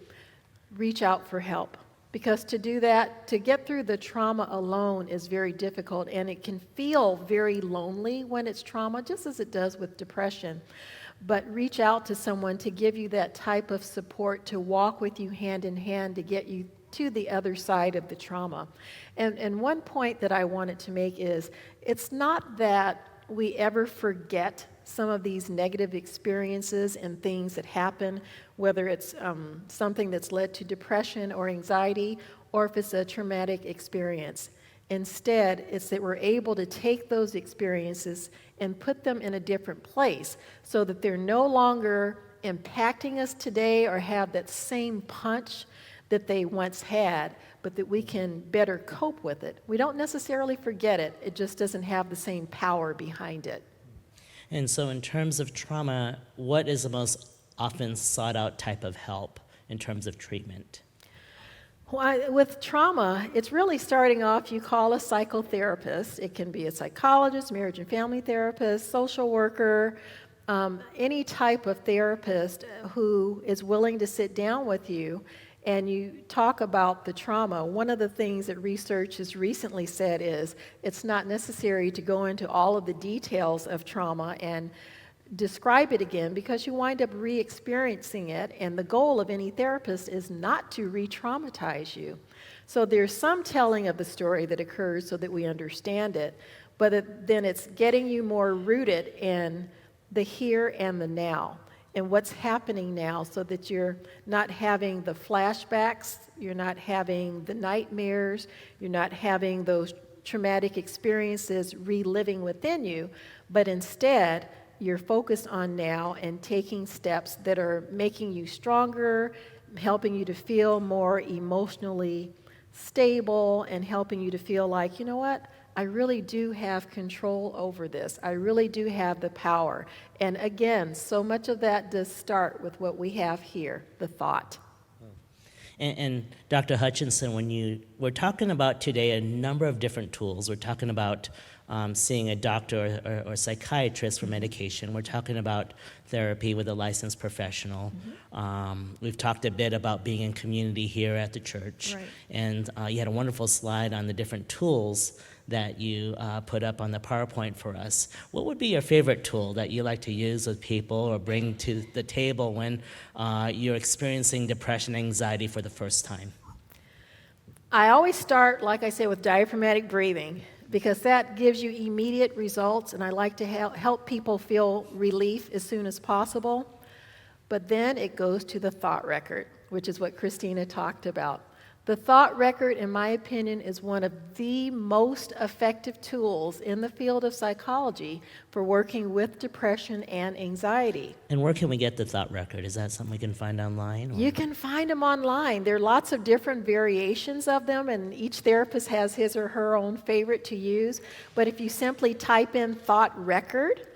reach out for help. Because to do that, to get through the trauma alone is very difficult, and it can feel very lonely when it's trauma, just as it does with depression. But reach out to someone to give you that type of support, to walk with you hand in hand, to get you to the other side of the trauma. And one point that I wanted to make is, it's not that we ever forget some of these negative experiences and things that happen, whether it's something that's led to depression or anxiety, or if it's a traumatic experience. Instead, it's that we're able to take those experiences and put them in a different place so that they're no longer impacting us today or have that same punch that they once had, but that we can better cope with it. We don't necessarily forget it, it just doesn't have the same power behind it. And so in terms of trauma, what is the most often sought out type of help in terms of treatment? Well, with trauma, it's really starting off, you call a psychotherapist. It can be a psychologist, marriage and family therapist, social worker, any type of therapist who is willing to sit down with you and you talk about the trauma. One of the things that research has recently said is it's not necessary to go into all of the details of trauma and describe it again, because you wind up re-experiencing it, and the goal of any therapist is not to re-traumatize you. So there's some telling of the story that occurs so that we understand it, but then it's getting you more rooted in the here and the now, and what's happening now, so that you're not having the flashbacks, you're not having the nightmares, you're not having those traumatic experiences reliving within you, but instead you're focused on now and taking steps that are making you stronger, helping you to feel more emotionally stable, and helping you to feel like, you know what, I really do have control over this. I really do have the power. And again, so much of that does start with what we have here, the thought. And Dr. Hutchinson, we're talking about today a number of different tools. We're talking about seeing a doctor or psychiatrist for medication. We're talking about therapy with a licensed professional. We've talked a bit about being in community here at the church. Right. And you had a wonderful slide on the different tools that you put up on the PowerPoint for us. What would be your favorite tool that you like to use with people or bring to the table when you're experiencing depression and anxiety for the first time? I always start, like I say, with diaphragmatic breathing. because that gives you immediate results, and I like to help people feel relief as soon as possible. But then it goes to the thought record, which is what Christina talked about. The thought record, in my opinion, is one of the most effective tools in the field of psychology for working with depression and anxiety. And where can we get the thought record? Is that something we can find online? Or? You can find them online. There are lots of different variations of them, and each therapist has his or her own favorite to use. But if you simply type in thought record,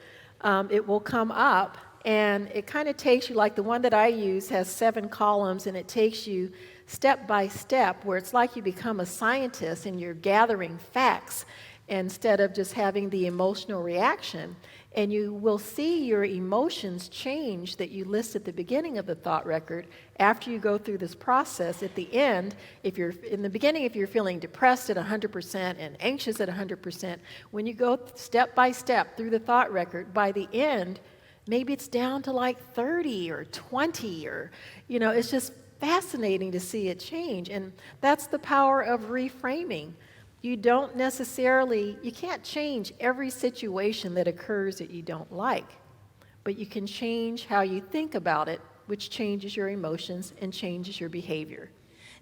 it will come up, and it kind of takes you, like the one that I use has 7 columns, and it takes you step by step, where it's like you become a scientist and you're gathering facts instead of just having the emotional reaction. And you will see your emotions change that you list at the beginning of the thought record after you go through this process. At the end, if you're in the beginning, if you're feeling depressed at 100% and anxious at 100%, when you go step by step through the thought record, by the end, maybe it's down to like 30 or 20 or, it's just fascinating to see it change. And that's the power of reframing. You can't change every situation that occurs that you don't like, but you can change how you think about it, which changes your emotions and changes your behavior.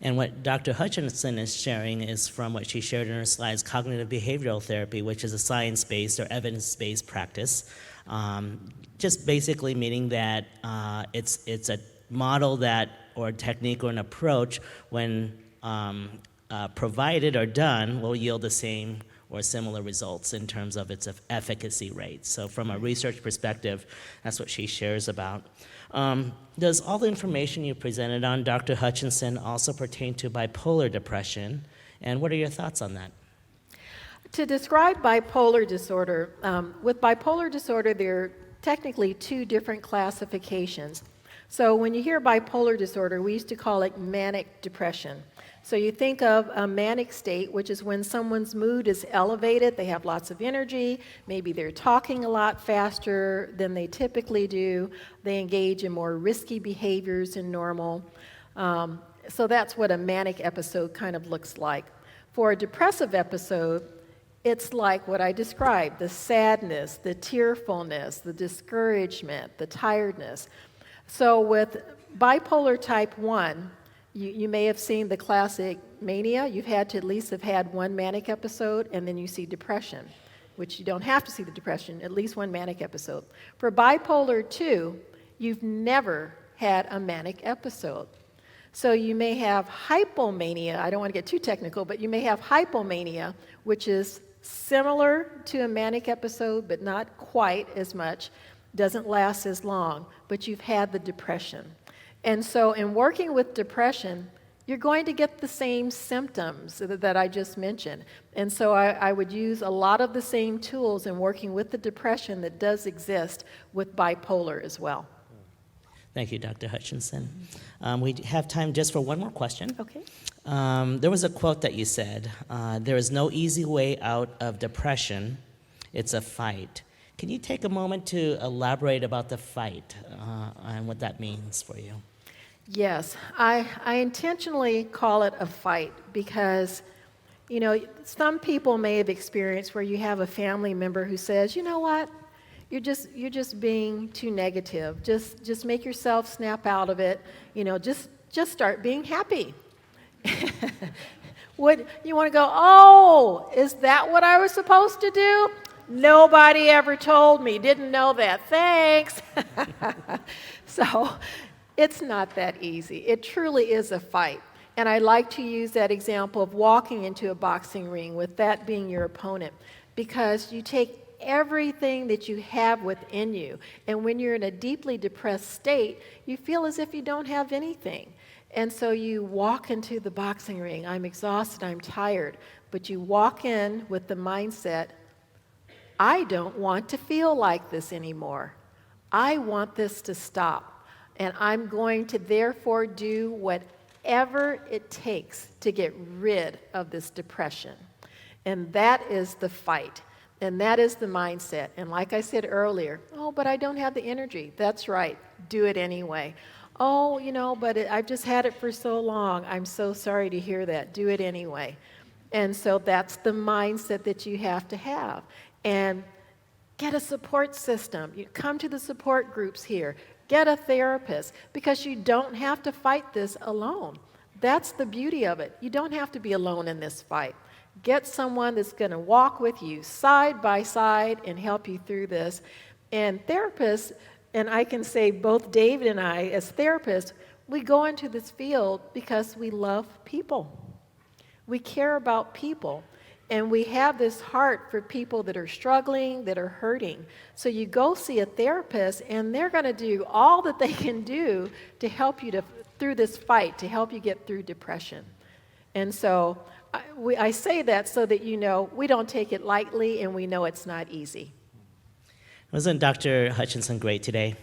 And what Dr. Hutchinson is sharing is from what she shared in her slides, cognitive behavioral therapy, which is a science-based or evidence-based practice. Just basically meaning that it's a model that, or a technique or an approach, when provided or done, will yield the same or similar results in terms of its efficacy rate. So from a research perspective, that's what she shares about. Does all the information you presented on, Dr. Hutchinson, also pertain to bipolar depression? And what are your thoughts on that? To describe bipolar disorder, with bipolar disorder, there are technically 2 different classifications. So when you hear bipolar disorder, we used to call it manic depression. So you think of a manic state, which is when someone's mood is elevated, they have lots of energy, maybe they're talking a lot faster than they typically do, they engage in more risky behaviors than normal. So that's what a manic episode kind of looks like. For a depressive episode, it's like what I described, the sadness, the tearfulness, the discouragement, the tiredness. So with bipolar type 1, you may have seen the classic mania. You've had to at least have had one manic episode, and then you see depression, which you don't have to see the depression, at least one manic episode. For bipolar 2, you've never had a manic episode. So you may have hypomania. I don't want to get too technical, but you may have hypomania, which is similar to a manic episode, but not quite as much. Doesn't last as long, but you've had the depression. And so in working with depression, you're going to get the same symptoms that I just mentioned. And so I would use a lot of the same tools in working with the depression that does exist with bipolar as well. Thank you, Dr. Hutchinson. We have time just for one more question. Okay. There was a quote that you said, there is no easy way out of depression, it's a fight. Can you take a moment to elaborate about the fight and what that means for you? Yes, I intentionally call it a fight because, some people may have experienced where you have a family member who says, you know what, you're just being too negative. Just make yourself snap out of it. Just start being happy. What you want to go, oh, is that what I was supposed to do? Nobody ever told me, didn't know that, thanks. So it's not that easy. It truly is a fight. And I like to use that example of walking into a boxing ring with that being your opponent, because you take everything that you have within you. And when you're in a deeply depressed state, you feel as if you don't have anything. And so you walk into the boxing ring, I'm exhausted, I'm tired, but you walk in with the mindset, I don't want to feel like this anymore. I want this to stop. And I'm going to therefore do whatever it takes to get rid of this depression. And that is the fight. And that is the mindset. And like I said earlier, oh, but I don't have the energy. That's right. Do it anyway. Oh, but I've just had it for so long. I'm so sorry to hear that. Do it anyway. And so that's the mindset that you have to have. And get a support system. You come to the support groups here. Get a therapist, because you don't have to fight this alone. That's the beauty of it. You don't have to be alone in this fight. Get someone that's going to walk with you side by side and help you through this. And therapists, and I can say both David and I, as therapists, we go into this field because we love people. We care about people. And we have this heart for people that are struggling, that are hurting. So you go see a therapist, and they're going to do all that they can do to help you through this fight, to help you get through depression. And so I say that so that you know we don't take it lightly, and we know it's not easy. Wasn't Dr. Hutchinson great today?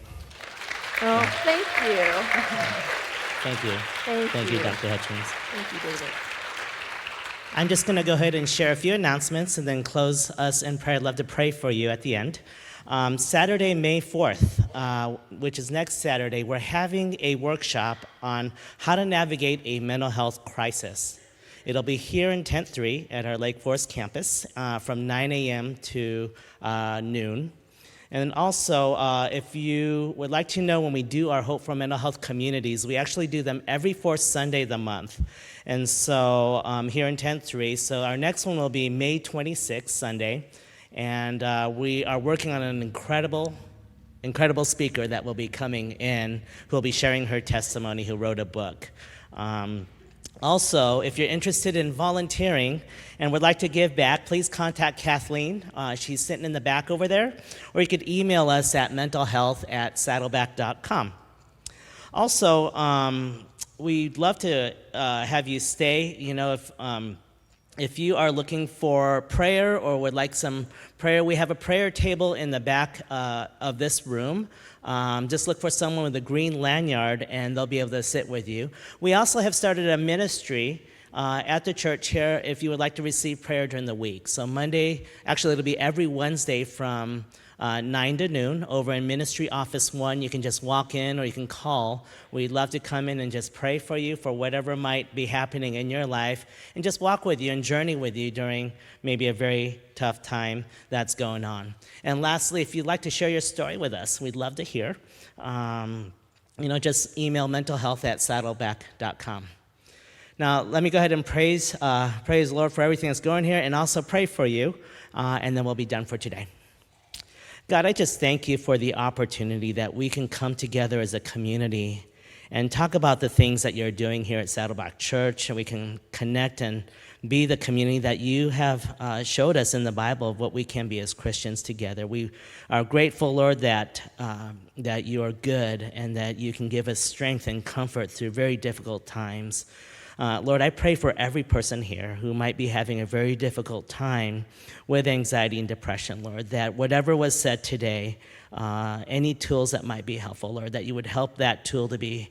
Oh, thank you. Thank you. Thank you, you. Dr. Hutchins. Thank you, David. I'm just going to go ahead and share a few announcements and then close us in prayer. I'd love to pray for you at the end. Saturday, May 4th, which is next Saturday, we're having a workshop on how to navigate a mental health crisis. It'll be here in Tent 3 at our Lake Forest campus from 9 a.m. to noon. And also, if you would like to know when we do our Hope for Mental Health communities, we actually do them every fourth Sunday of the month. And so here in Tent 3, so our next one will be May 26th, Sunday. And we are working on an incredible speaker that will be coming in, who will be sharing her testimony, who wrote a book. Also, if you're interested in volunteering and would like to give back, please contact Kathleen. She's sitting in the back over there. Or you could email us at mentalhealth@saddleback.com. Also, we'd love to have you stay. You know, if you are looking for prayer or would like some prayer, we have a prayer table in the back of this room. Just look for someone with a green lanyard, and they'll be able to sit with you. We also have started a ministry at the church here if you would like to receive prayer during the week. So Monday, actually it'll be every Wednesday from 9 to noon over in Ministry Office 1. You can just walk in or you can call. We'd love to come in and just pray for you for whatever might be happening in your life and just walk with you and journey with you during maybe a very tough time that's going on. And lastly, if you'd like to share your story with us, we'd love to hear. Just email mentalhealth@saddleback.com. Now, let me go ahead and praise the Lord for everything that's going here and also pray for you, and then we'll be done for today. God, I just thank you for the opportunity that we can come together as a community and talk about the things that you're doing here at Saddleback Church, and we can connect and be the community that you have showed us in the Bible of what we can be as Christians together. We are grateful, Lord, that you are good and that you can give us strength and comfort through very difficult times. Lord, I pray for every person here who might be having a very difficult time with anxiety and depression, Lord, that whatever was said today, any tools that might be helpful, Lord, that you would help that tool to be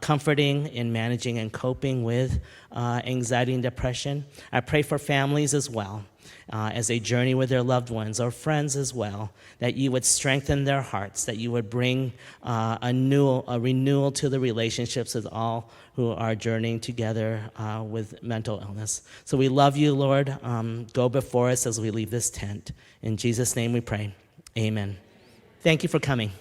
comforting in managing and coping with anxiety and depression. I pray for families as well, as they journey with their loved ones or friends as well, that you would strengthen their hearts, that you would bring a renewal to the relationships with all who are journeying together with mental illness. So we love you, Lord. Go before us as we leave this tent. In Jesus' name we pray. Amen. Thank you for coming.